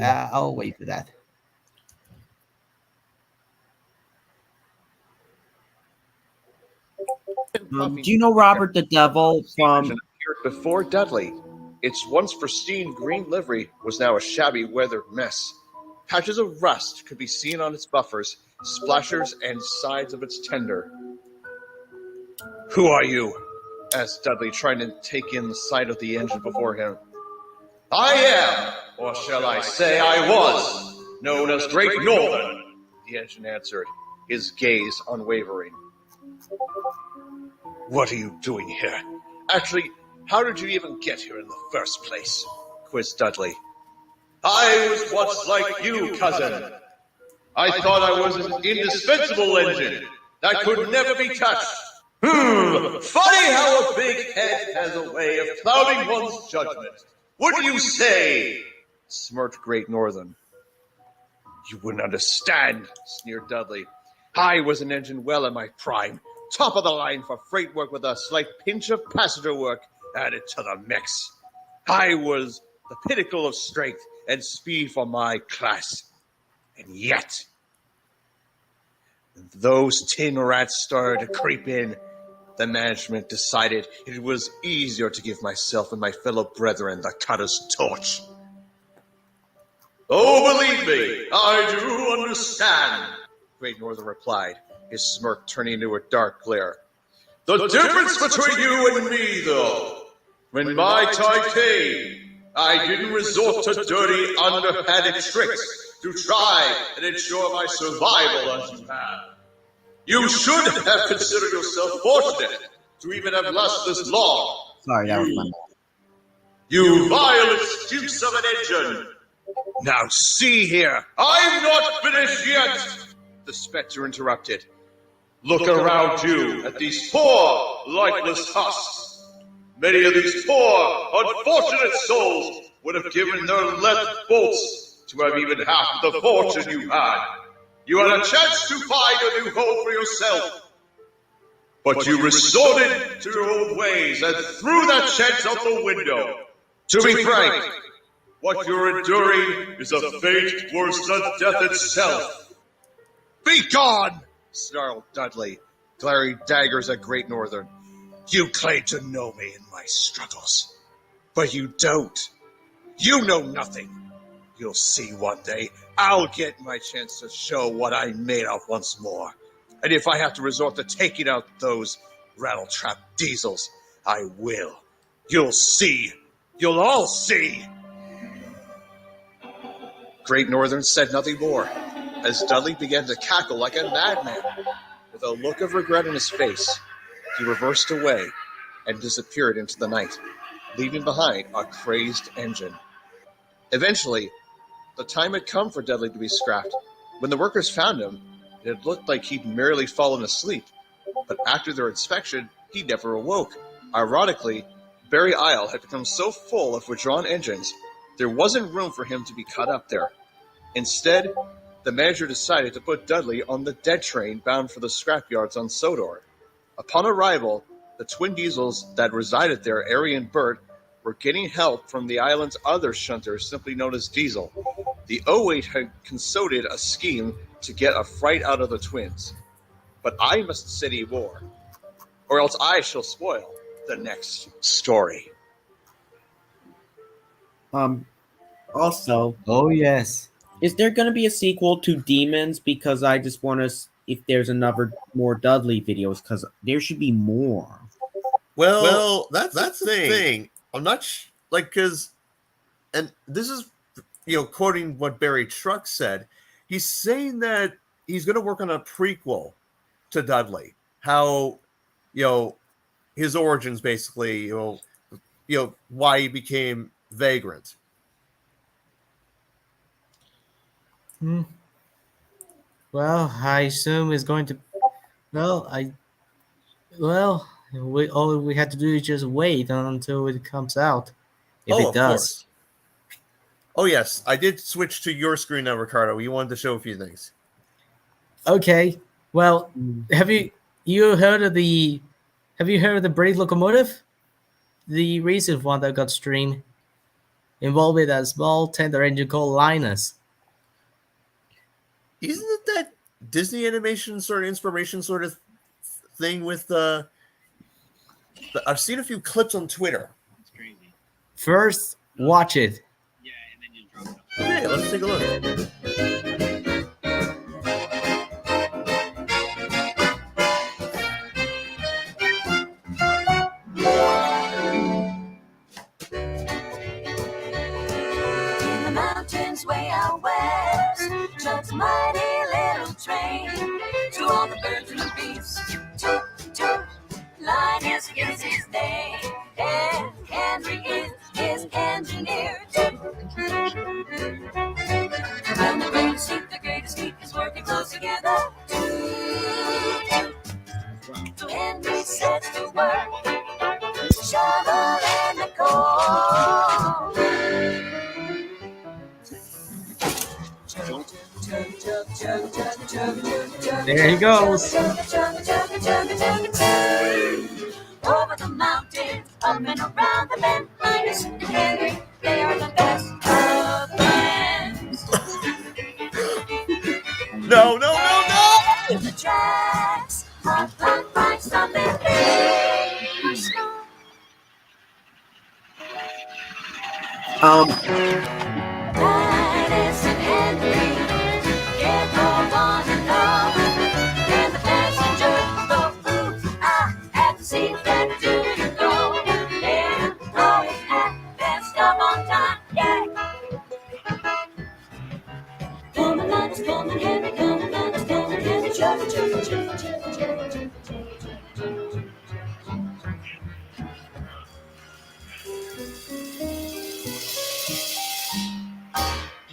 I'll wait for that. do you know Robert the Devil from? appeared before Dudley. Its once pristine green livery was now a shabby, weathered mess. Patches of rust could be seen on its buffers, splashers, and sides of its tender. "Who are you?" asked Dudley, trying to take in the sight of the engine before him. "I am, or shall I say I was, known as Great Northern," the engine answered, his gaze unwavering. "What are you doing here? Actually, how did you even get here in the first place?" quizzed Dudley. "I was once like you, cousin. I thought I was an indispensable engine that could never be touched. Funny how a big head has a way of clouding one's judgment. What do you say?" smirked Great Northern. "You wouldn't understand," sneered Dudley. "I was an engine well in my prime, top of the line for freight work with a slight pinch of passenger work added to the mix. I was the pinnacle of strength and speed for my class. And yet, those tin rats started to creep in. The management decided it was easier to give myself and my fellow brethren the cutter's torch." "Oh, believe me, I do understand," Great Northern replied, his smirk turning into a dark glare. "The difference between you and me, though, when my time came, I didn't resort to dirty, underhanded tricks to try and ensure my survival as you have. You should have considered yourself fortunate to even have lasted this long. Sorry, that was my mom. You vile excuse of an engine! Now see here, I'm not finished yet!" the Spectre interrupted. "Look around you at these poor, lifeless husks. Many of these poor, unfortunate souls would have given their left bolts to have even half the fortune you had. You had a chance to find a new home for yourself. But you resorted to your old ways and threw that chance out the window. To be frank, what you're enduring is a fate worse than death itself." "Be gone!" snarled Dudley, glaring daggers at Great Northern. "You claim to know me and my struggles, but you don't. You know nothing. You'll see one day. I'll get my chance to show what I'm made of once more. And if I have to resort to taking out those rattle-trap diesels, I will. You'll see. You'll all see. Great Northern said nothing more, as Dudley began to cackle like a madman. With a look of regret in his face, he reversed away and disappeared into the night, leaving behind a crazed engine. Eventually, the time had come for Dudley to be scrapped. When the workers found him, it had looked like he'd merely fallen asleep, but after their inspection, he never awoke. Ironically, Barry Isle had become so full of withdrawn engines, there wasn't room for him to be cut up there. Instead, the manager decided to put Dudley on the dead train bound for the scrapyards on Sodor. Upon arrival, the twin diesels that resided there, Ari and Bert, were getting help from the island's other shunter, simply known as Diesel. The 08 had concerted a scheme to get a fright out of the twins. But I must say more, or else I shall spoil the next story. Also, Oh yes. is there going to be a sequel to Demons? Because I just want to, if there's another more Dudley videos, because there should be more. Well, that's the thing. I'm not because, and this is, quoting what Barry Truck said. He's saying that he's going to work on a prequel to Dudley. How, his origins basically, why he became Vagrant. Well, I assume it's going to. Well, all we had to do is just wait until it comes out. If it of does. Course. Oh yes, I did switch to your screen now, Ricardo. You wanted to show a few things. Okay. Well, have you heard of the Brave Locomotive? The recent one that got streamed involved with a small tender engine called Linus. Isn't it that Disney animation sort of inspiration sort of thing with I've seen a few clips on Twitter. It's crazy. First, watch it. Yeah, and then you drop it. Okay, let's take a look. In the mountains way out west, chugs a mighty little train. To all the birds and the beasts, toot, toot, Linus is his name. And Henry is his engineer. Toot. When the greatest heat is working close together. Toot, toot. So Henry sets to work, shoveling the coal. There he goes. Over the mountain, up and around the bend, Linus and Henry, they are the best of friends. No! The tracks, hot, hot, fine, something big. Linus and Henry get rolled on and on, and the passengers go, ooh, at the seat that do you go, and always at best of on time, yeah. Coming, Linus, coming, Henry, coming, Linus, coming, Henry, chugga, chugga, chugga, chugga, chugga, chugga.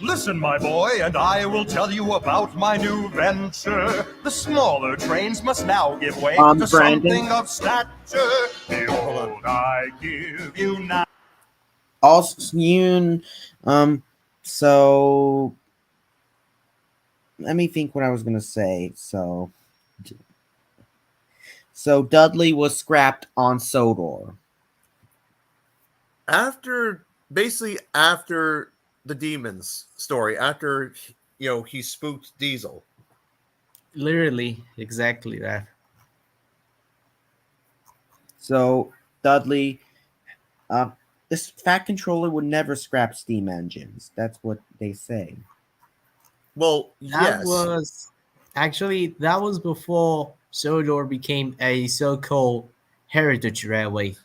Listen, my boy, and I will tell you about my new venture. The smaller trains must now give way to Brandon. something of stature. Behold, I give you now. Also, so let me think what I was gonna say. So Dudley was scrapped on Sodor. After the Demons story, after he spooked Diesel. Literally, exactly that. So Dudley, this Fat Controller would never scrap steam engines. That's what they say. Well, That yes. was actually that was before Sodor became a so-called heritage railway,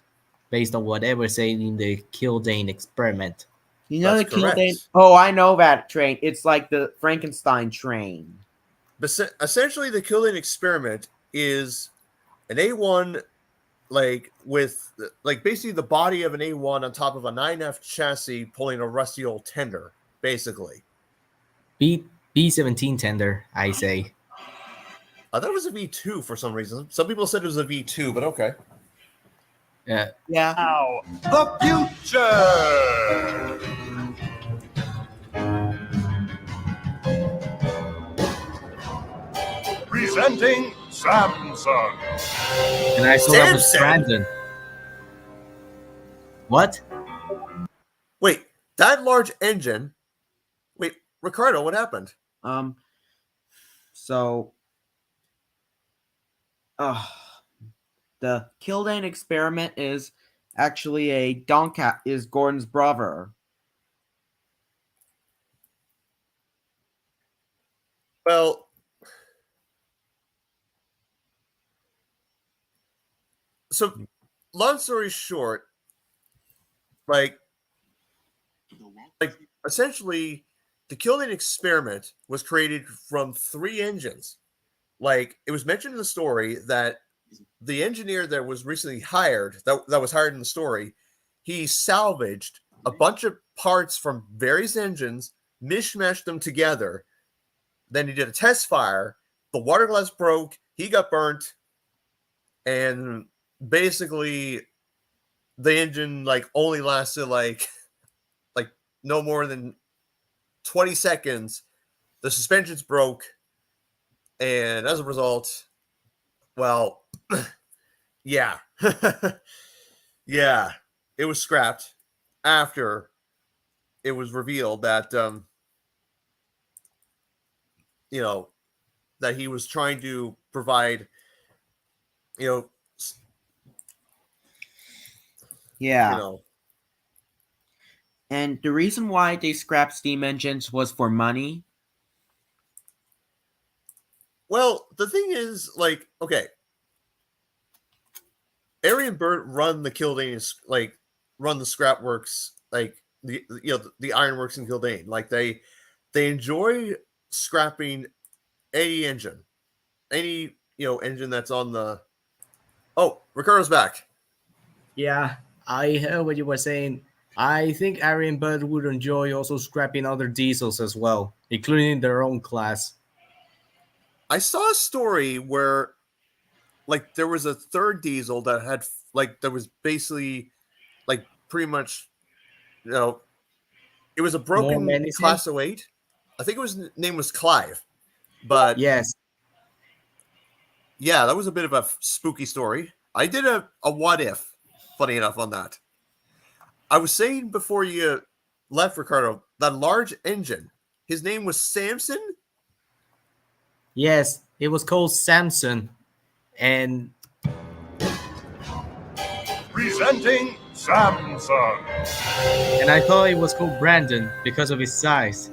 based on whatever said in the Kildane experiment. You know That's the Kildane? correct. Oh, I know that train. It's like the Frankenstein train. But essentially, the Kildane experiment is an A1, like with like basically the body of an A1 on top of a 9F chassis pulling a rusty old tender, basically. B17 tender, I say. I thought it was a V2 for some reason. Some people said it was a V2, but okay. Yeah. Yeah. Now, the future! Presenting Samsung. And I thought that was Samson? Brandon. What? Wait, that large engine. Wait, Ricardo, what happened? So, the Kildane experiment is actually is Gordon's brother. Well, so long story short, like essentially the Kildane experiment was created from 3 engines. Like it was mentioned in the story that the engineer that was recently hired, that was hired in the story, he salvaged a bunch of parts from various engines, mishmashed them together. Then he did a test fire. The water glass broke. He got burnt, and basically, the engine like only lasted like no more than 20 seconds. The suspensions broke, and as a result, well, yeah, yeah, it was scrapped after it was revealed that that he was trying to provide, Yeah. And the reason why they scrapped steam engines was for money. Well, the thing is, like, okay, Ari and Bert run the Kildane, run the scrap works, like the ironworks in Kildane. Like they enjoy scrapping any engine, any engine that's on the. Oh, Ricardo's back. Yeah, I heard what you were saying. I think Ari and Bud would enjoy also scrapping other diesels as well, including their own class. I saw a story where, like, there was a third diesel that had, that was basically, like, pretty much, it was a broken Class 08. I think name was Clive, but yes, yeah, that was a bit of a spooky story. I did a what if, funny enough, on that. I was saying before you left, Ricardo, that large engine, his name was Samson? Yes, it was called Samson. And presenting Samsung. And I thought it was called Brandon because of his size.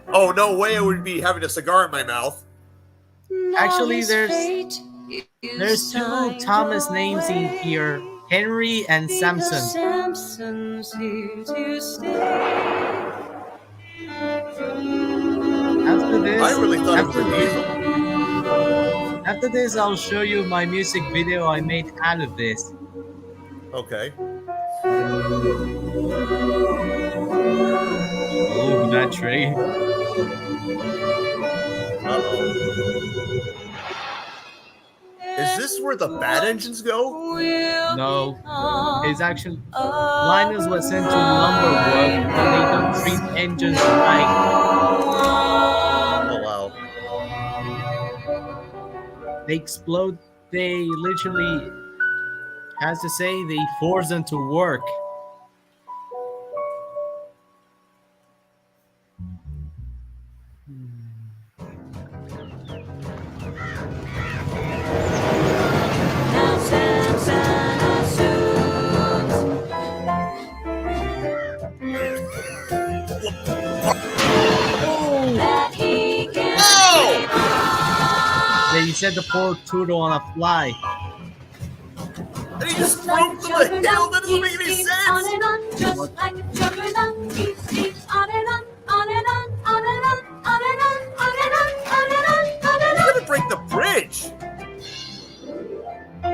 Oh, no way I would be having a cigar in my mouth. Actually, there's 2 Thomas names in here, Henry and Samson. Samson's here to stay. After this, I really thought it was a diesel. After this, I'll show you my music video I made out of this. Okay. Oh, that train. Uh-oh. Is this where the bad engines go? No. It's actually... Linus was sent to lumber work when they don't treat engines right. Oh, wow. They explode. They literally... Has to say, they force them to work. that he can Oh! They set the poor turtle on a fly. And he just like broke a the hill. That juggernaut, doesn't he make any steams on sense. and on, just like a juggernaut. He steams on and on, on and on, on and on, on and on, on and on, on and on, on and He's on. gonna break the bridge.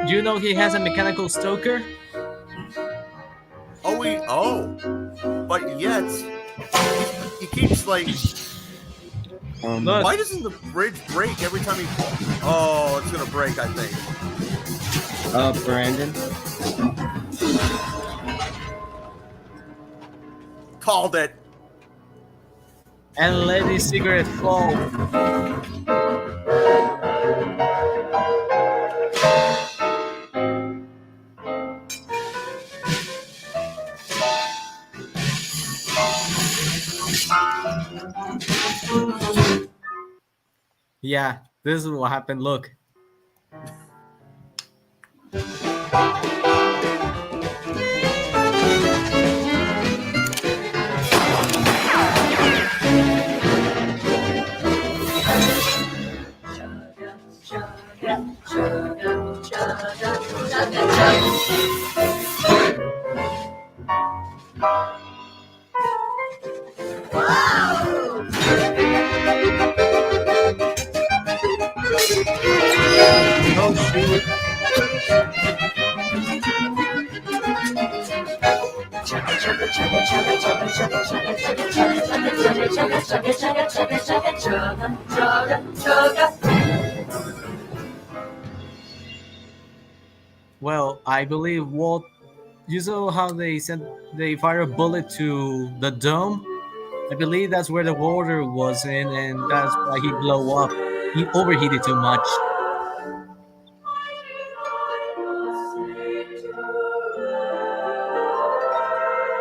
Do you know he has a mechanical stoker? But yet he keeps like. Look. Why doesn't the bridge break every time he? Oh, it's gonna break. I think. Brandon. Called it. And let his cigarette fall. Yeah, this is what happened. Look. Oh shoot. Well, I believe what you saw how they fire a bullet to the dome. I believe that's where the water was in, and that's why he blew up. He overheated too much.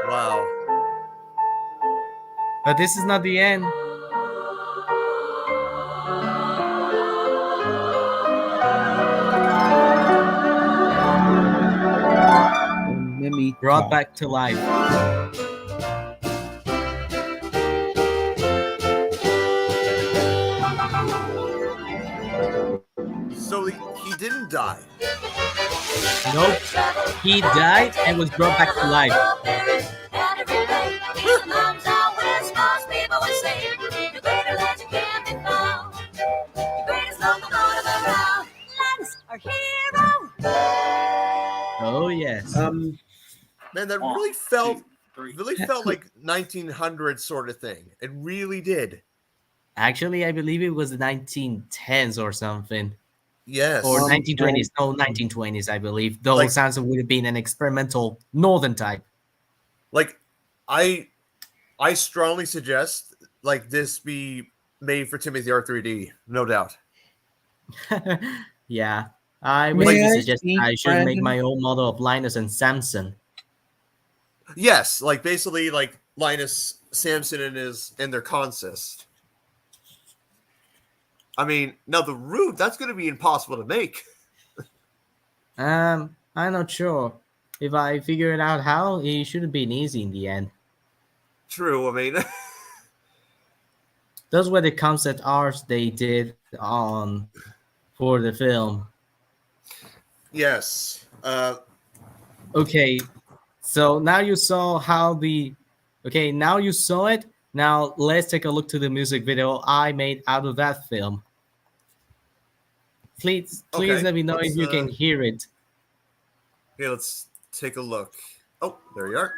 Wow. But this is not the end. Let me Brought back to life. So he didn't die. Nope. He died and was brought back to life. Oh yes. Man, that really felt like 1900 sort of thing. It really did. Actually, I believe it was the 1910s or something. Yes. Or 1920s. No, 1920s, I believe. Though Like- sounds would have been an experimental northern type. Like, I strongly suggest like this be made for Timothy R3D, no doubt. Yeah. I would May I suggest speak, I should make Brandon? my own model of Linus and Samson. Yes, like basically like Linus Samson and their consist. I mean, now the root, that's going to be impossible to make. I'm not sure. If I figure it out how, it should have been easy in the end. True, I mean, Those were the concept arts they did on for the film. yes. Okay, so now you saw how the. Okay, now you saw it. Now let's take a look to the music video I made out of that film. Please Okay, let me know if let's, you can hear it. Okay, let's take a look. Oh, there you are.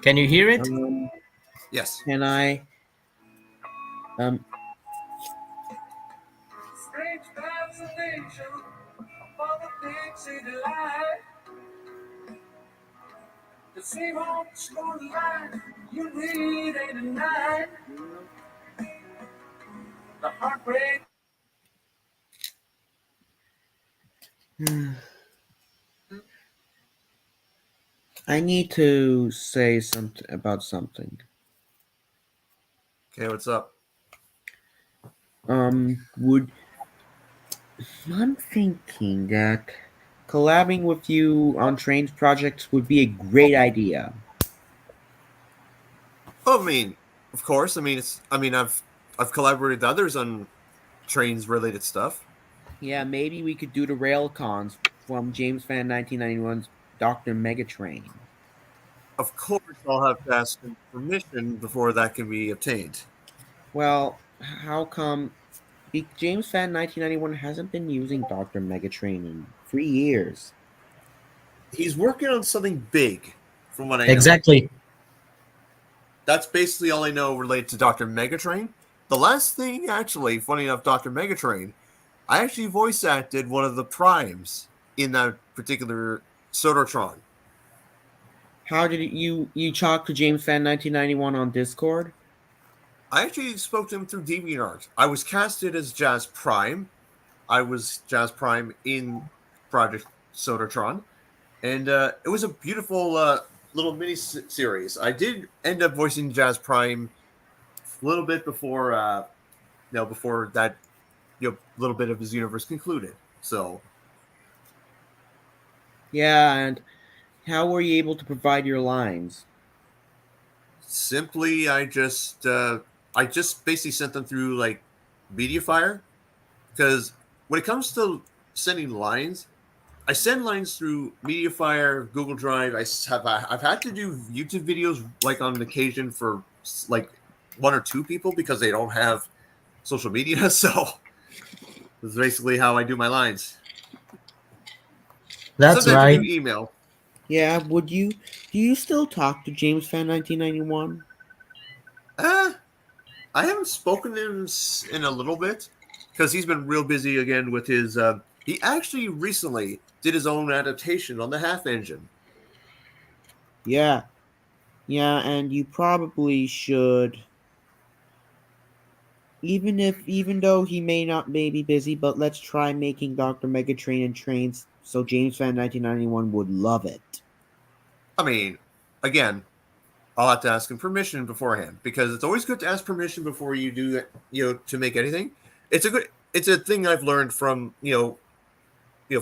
Can you hear it? Yes. Can I? Strange fascination for the pixie delight. The same old storyline you read ain't a night. The heartbreak. I need to say something about something. Okay, what's up? I'm thinking that Collabing with you on trains projects would be a great idea. I mean, of course. I mean, I've collaborated with others on trains related stuff. Yeah, maybe we could do the railcons from James Fan 1991's Dr. Megatrain. Of course, I'll have to ask him permission before that can be obtained. Well, how come James Fan 1991 hasn't been using Dr. Megatrain in 3 years? He's working on something big, from what I know. Exactly. That's basically all I know related to Dr. Megatrain. The last thing, actually, funny enough, Dr. Megatrain, I actually voice acted one of the primes in that particular Sodertron. How did you talk to James Fan 1991 on Discord? I actually spoke to him through DeviantArt. I was casted as Jazz Prime. I was Jazz Prime in Project Sodertron, and it was a beautiful little mini series. I did end up voicing Jazz Prime a little bit before, before that, little bit of his universe concluded. So Yeah, and how were you able to provide your lines? simply, I just basically sent them through like MediaFire, because when it comes to sending lines, I send lines through MediaFire, Google Drive. I've had to do YouTube videos like on occasion for like one or two people because they don't have social media. So that's basically how I do my lines. That's Sometimes I right. do email. Yeah, do you still talk to James Fan 1991? I haven't spoken to him in a little bit because he's been real busy again with his. He actually recently did his own adaptation on the Half Engine. Yeah. Yeah, and you probably should, even though he may be busy, but let's try making Dr. Megatrain and Trains so James Fan 1991 would love it. I mean, again, I'll have to ask him permission beforehand because it's always good to ask permission before you do to make anything. It's a thing I've learned from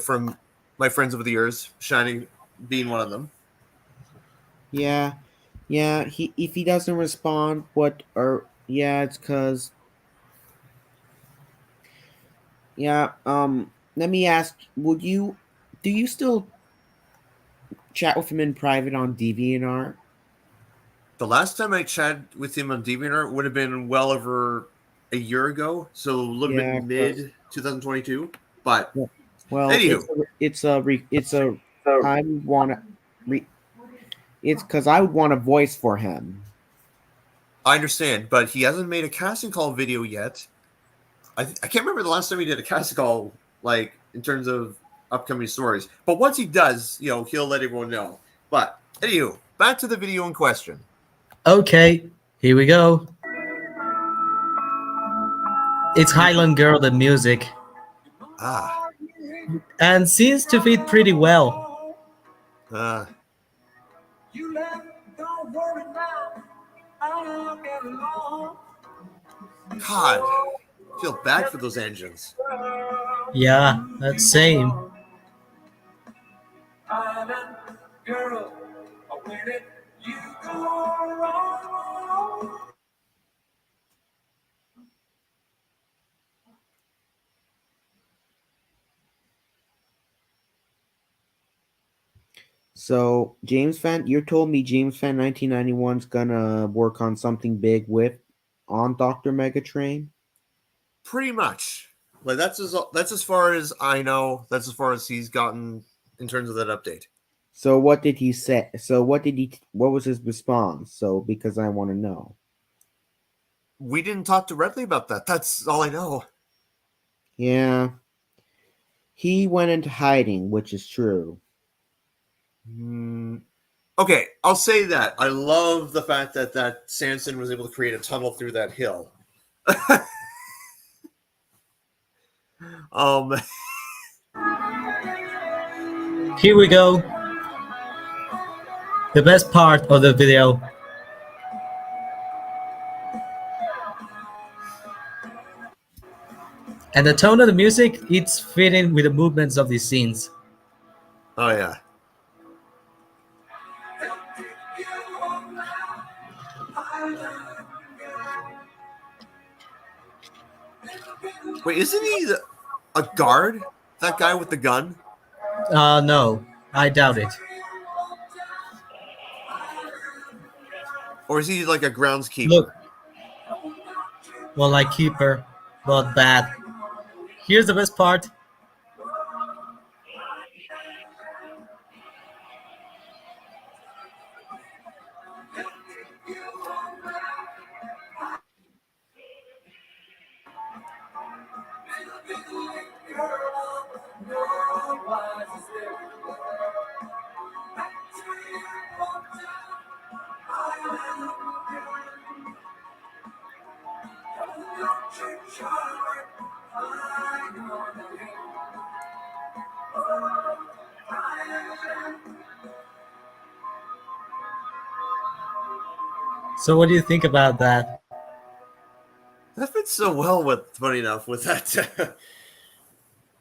from my friends over the years, Shining being one of them. Yeah. Yeah, if he doesn't respond, it's cuz yeah, let me ask, do you still chat with him in private on DeviantArt? The last time I chatted with him on DeviantArt would have been well over a year ago, so a little bit Yeah, mid 2022. But well, anywho, I would want to it's cuz I would want a voice for him. I understand, but he hasn't made a casting call video yet. I can't remember the last time he did a casting call, like in terms of upcoming stories. But once he does, he'll let everyone know. But anywho, back to the video in question. Okay, here we go. It's Highland Girl, the music, Ah, and seems to fit pretty well. You left, don't worry now. I'll get along. God, I feel bad for those engines. Yeah, that's same. Island girl, where did you go wrong? So, you told me James Fan 1991's gonna work on something big on Dr. Megatrain? Pretty much. Like that's as far as I know. That's as far as he's gotten in terms of that update. So what did he say? What was his response? So, because I want to know. We didn't talk directly about that. That's all I know. Yeah. He went into hiding, which is true. Okay, I'll say that. I love the fact that Samson was able to create a tunnel through that hill. Here we go. The best part of the video. And the tone of the music, it's fitting with the movements of these scenes. Oh yeah. Wait, isn't he a guard? That guy with the gun? No, I doubt it. Or is he like a Look, groundskeeper? well, like keeper, but bad. Here's the best part. So, what do you think about that? That fits so well with, funny enough, with that.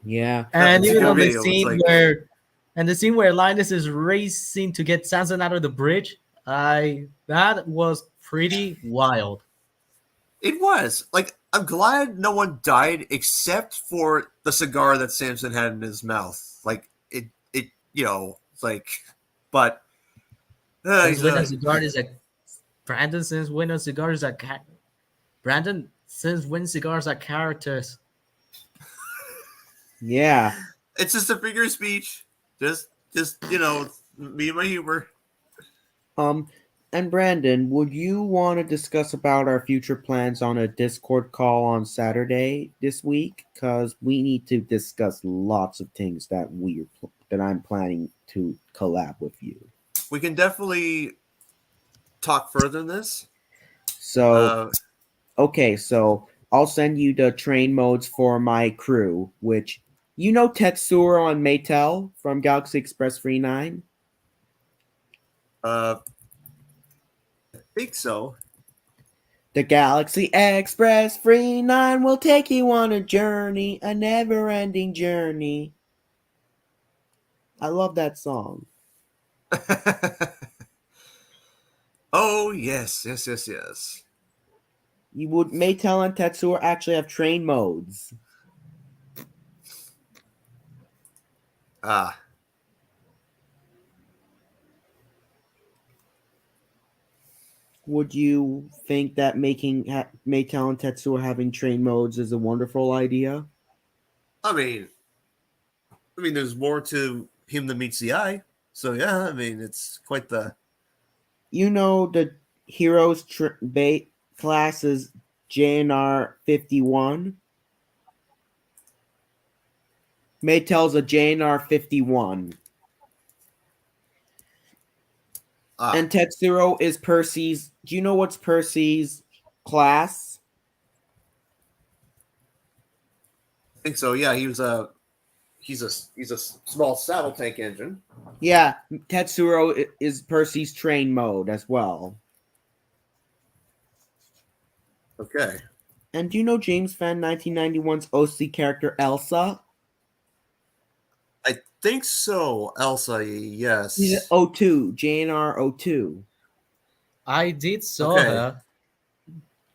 Yeah. That And even particular on the video, it's scene like where Linus is racing to get Samson out of the bridge, I that was pretty wild. it was. Like, I'm glad no one died except for the cigar that Samson had in his mouth. Like, it's like, but Since he's when a cigar is a Brandon, since when a cigar is a Brandon, since when cigars are characters? Yeah. it's just a figure of speech. Just me and my humor. And Brandon, would you want to discuss about our future plans on a Discord call on Saturday this week? Because we need to discuss lots of things that I'm planning to collab with you. We can definitely talk further than this. So, okay, so I'll send you the train modes for my crew, which you know Tetsuro and Maytel from Galaxy Express 39? I think so. The Galaxy Express 39 will take you on a journey, a never-ending journey. I love that song. Oh yes, yes, yes, yes. Maytel and Tetsuro actually have train modes. Ah. Would you think that making Maytel and Tetsuro having train modes is a wonderful idea? I mean, there's more to him than meets the eye. So yeah, it's quite the. You know the heroes class is JNR 51. Maytel's a JNR 51. And Tetsuro is Percy's. Do you know what's Percy's class? I think so. Yeah, he's a small saddle tank engine. Yeah, Tetsuro is Percy's train mode as well. Okay. And do you know James Fan 1991's OC character Elsa? I think so, Elsa. Yes. She's O2, JNR O2. I did saw her.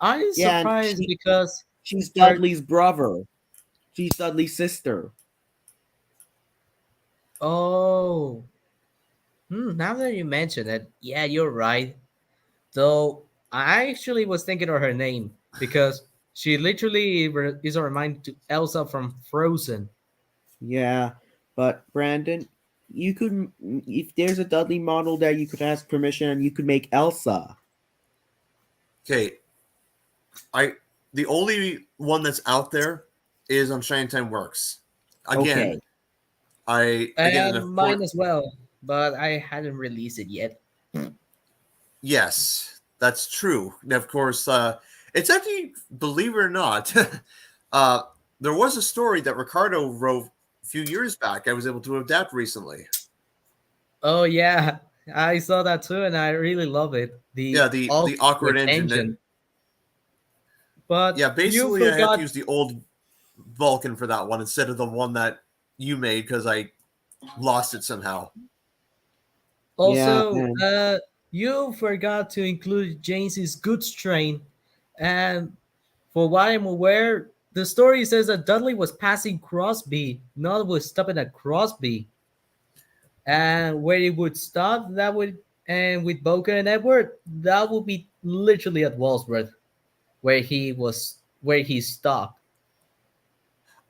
I'm surprised because she's Dudley's brother. She's Dudley's sister. Oh. Now that you mention it, yeah, you're right. Though I actually was thinking of her name because she literally is a reminder to Elsa from Frozen. Yeah, but Brandon, you could, if there's a Dudley model that you could ask permission and you could make Elsa. Okay. The only one that's out there is on Shine Time Works. Again, okay. Mine as well, but I hadn't released it yet. Yes, that's true. And of course, it's actually, believe it or not, there was a story that Ricardo wrote a few years back. I was able to adapt recently. Oh yeah, I saw that too, and I really love it. The awkward engine. But yeah, basically, I had to use the old Vulcan for that one instead of the one that you made because I lost it somehow. Also, and you forgot to include James's goods train, and for what I'm aware, the story says that Dudley was passing Crosby, not was stopping at Crosby, and where it would stop, that would, and with Boca and Edward, that would be literally at Walsworth, where he stopped.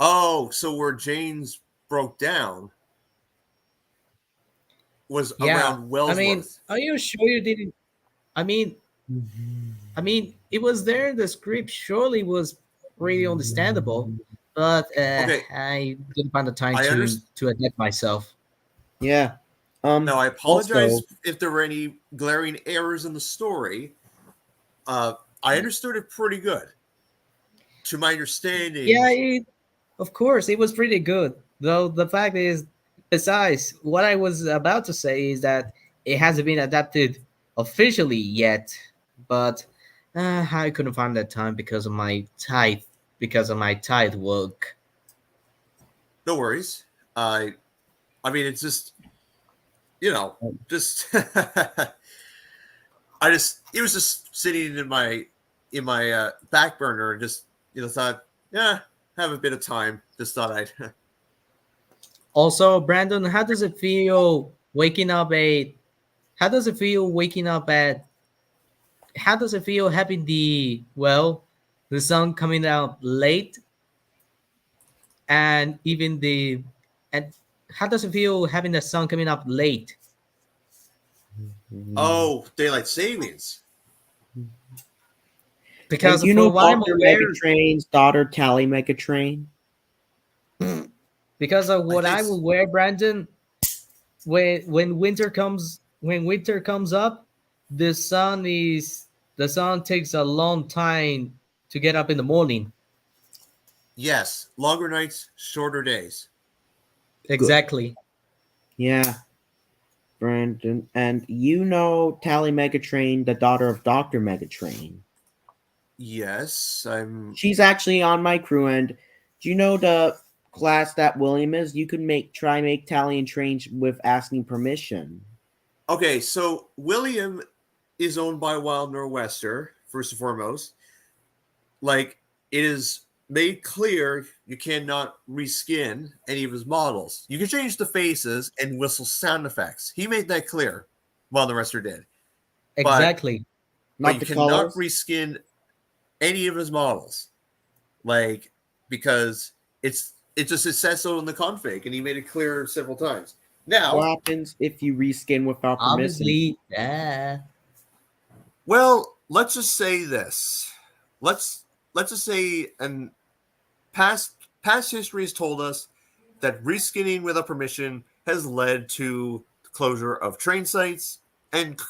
Oh, so where James broke down was Yeah, around I mean, Wellsworth. are you sure you didn't? I mean, it was there in the script. Surely was really understandable, but Okay, I didn't find the time I understand. to adapt myself. yeah. Now, I Also, apologize if there were any glaring errors in the story. I understood it pretty good. To my understanding, Yeah, of course, it was pretty good. Though the fact is, besides, what I was about to say is that it hasn't been adapted officially yet, but I couldn't find that time because of my tight work. no worries. I mean, it's just just I just it was just sitting in my back burner and just thought, yeah, have a bit of time. Just thought I'd. Also, Brandon, how does it feel waking up at? How does it feel waking up at? How does it feel having the sun coming out late, and even the and how does it feel having the sun coming up late? Oh, daylight savings. Because and you know for what I'm Dr. aware, Megatrain's daughter, Tally Megatrain? because of I what think I'm aware, Brandon, when winter comes up, the sun is the sun takes a long time to get up in the morning. yes, longer nights, shorter days. Good. Exactly. Yeah, Brandon. And you know Tally Megatrain, the daughter of Dr. Megatrain. Yes, I'm She's actually on my crew, and do you know the class that William is? You could make Tally and Train with asking permission. okay. So William is owned by Wild Nor'Wester first and foremost. Like it is made clear you cannot reskin any of his models. You can change the faces and whistle sound effects. He made that clear. Wild Nor'Wester did, but Exactly. Not you the cannot colors. reskin any of his models. Like because it just it says so in the config, and he made it clear several times. What Now, happens if you reskin without permission? Obviously, yeah. well, let's just say this. Let's just say and past history has told us that reskinning without permission has led to closure of train sites and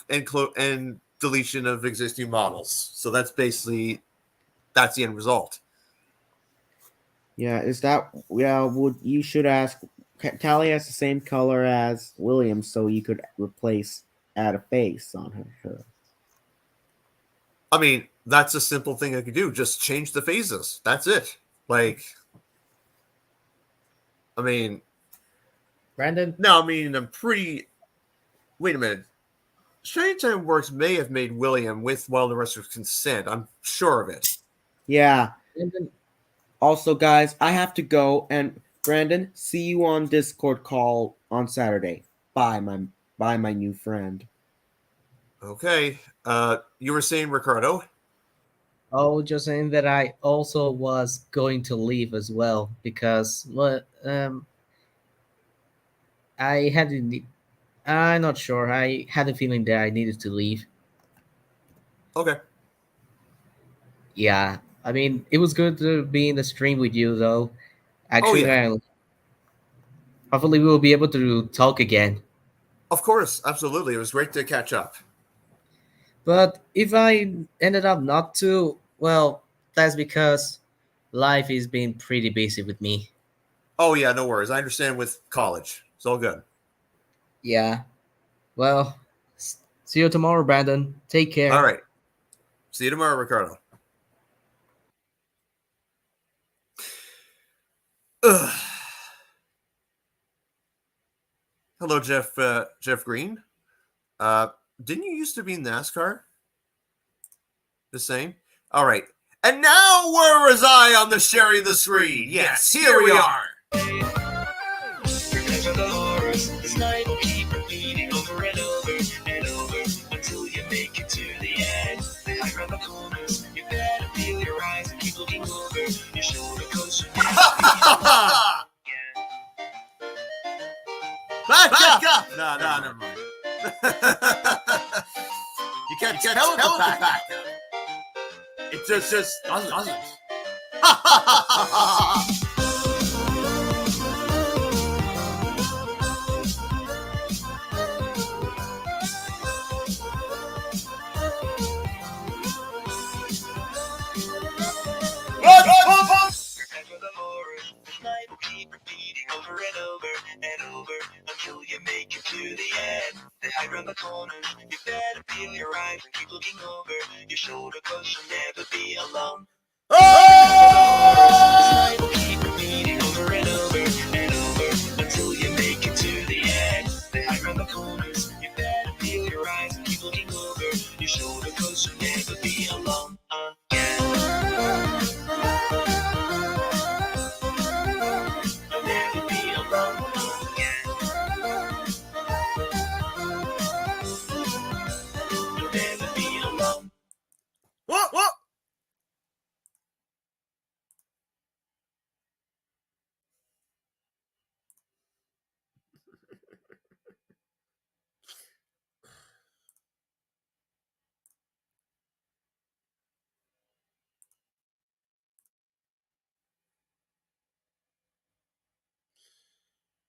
deletion of existing models. So that's the end result. Yeah, is that yeah? Would you should ask? Tally has the same color as William, so you could add a face on her. I mean, that's a simple thing I could do. Just change the phases. That's it. Like, I mean, Brandon. no, I mean, I'm pretty. Wait a minute. Strange Time Works may have made William with Wild Arrester's consent. I'm sure of it. Yeah. Brandon, Also, guys, I have to go. And Brandon, see you on Discord call on Saturday. Bye, my new friend. Okay. You were saying, Ricardo? oh, just saying that I also was going to leave as well because I had a I'm not sure. I had a feeling that I needed to leave. Okay. Yeah, I mean, it was good to be in the stream with you, though. Oh, Actually, yeah. hopefully we will be able to talk again. Of course. Absolutely. It was great to catch up. But if I ended up not to, well, that's because life is being pretty busy with me. Oh, yeah. No worries. I understand with college. It's all good. Yeah. Well, see you tomorrow, Brandon. Take All care. right. See you tomorrow, Ricardo. Ugh. Hello, Jeff. Jeff Green. Didn't you used to be in NASCAR? The same. All right. And now where was I on the sharing the screen? Yes, here we are. Remember the horrors, this night will keep repeating over and over and over until you make it to the end. They hide around the corners, you better feel your eyes and keep looking over your shoulder, cause you're Back up! No, never mind. You can't tell it to back up. It just doesn't. Remember the horrors, this night will keep repeating over and over and over until you make it to the end. They hide around the corners, you better feel your eyes and keep looking over your shoulder, cause you'll never be alone. This night will keep repeating over and over and over until you make it to the end. They hide around the corners, you better feel your eyes and keep looking over your shoulder, cause you'll never be alone again. You'll never be alone again. You'll never be alone. What?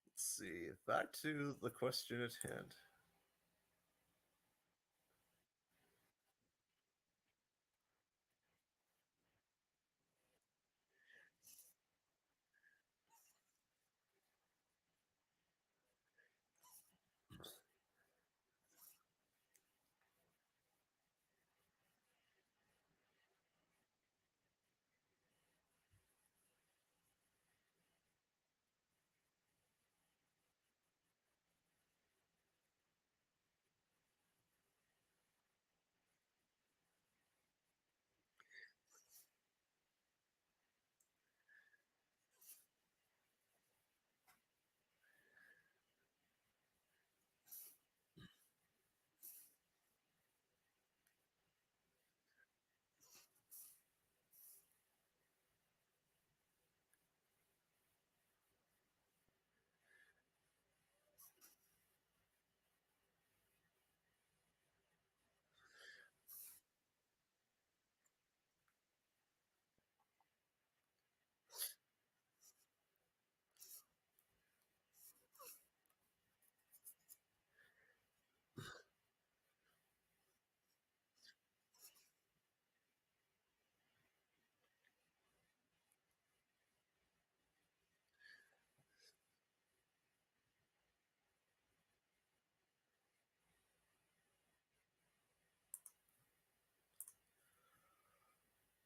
Let's see. Back to the question at hand.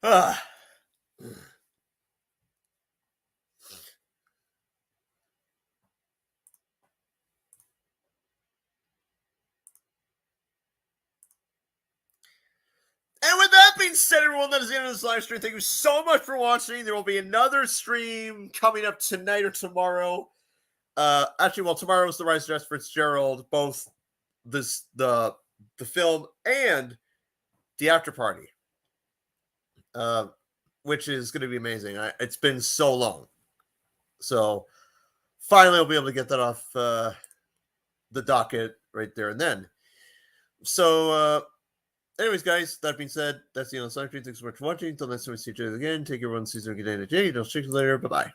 Ah. And with that being said, everyone, that is the end of this live stream. Thank you so much for watching. There will be another stream coming up tonight or tomorrow. Actually, well, tomorrow is the Rise of Jess Fitzgerald, both the film and the after party, which is going to be amazing. It's been so long, so finally I'll be able to get that off the docket right there and then. So, anyways, guys, that being said, that's the end of the live stream. Thanks so much for watching. Until next time, we see you again. Take everyone, season good day to Jay. I'll see you later. Bye bye.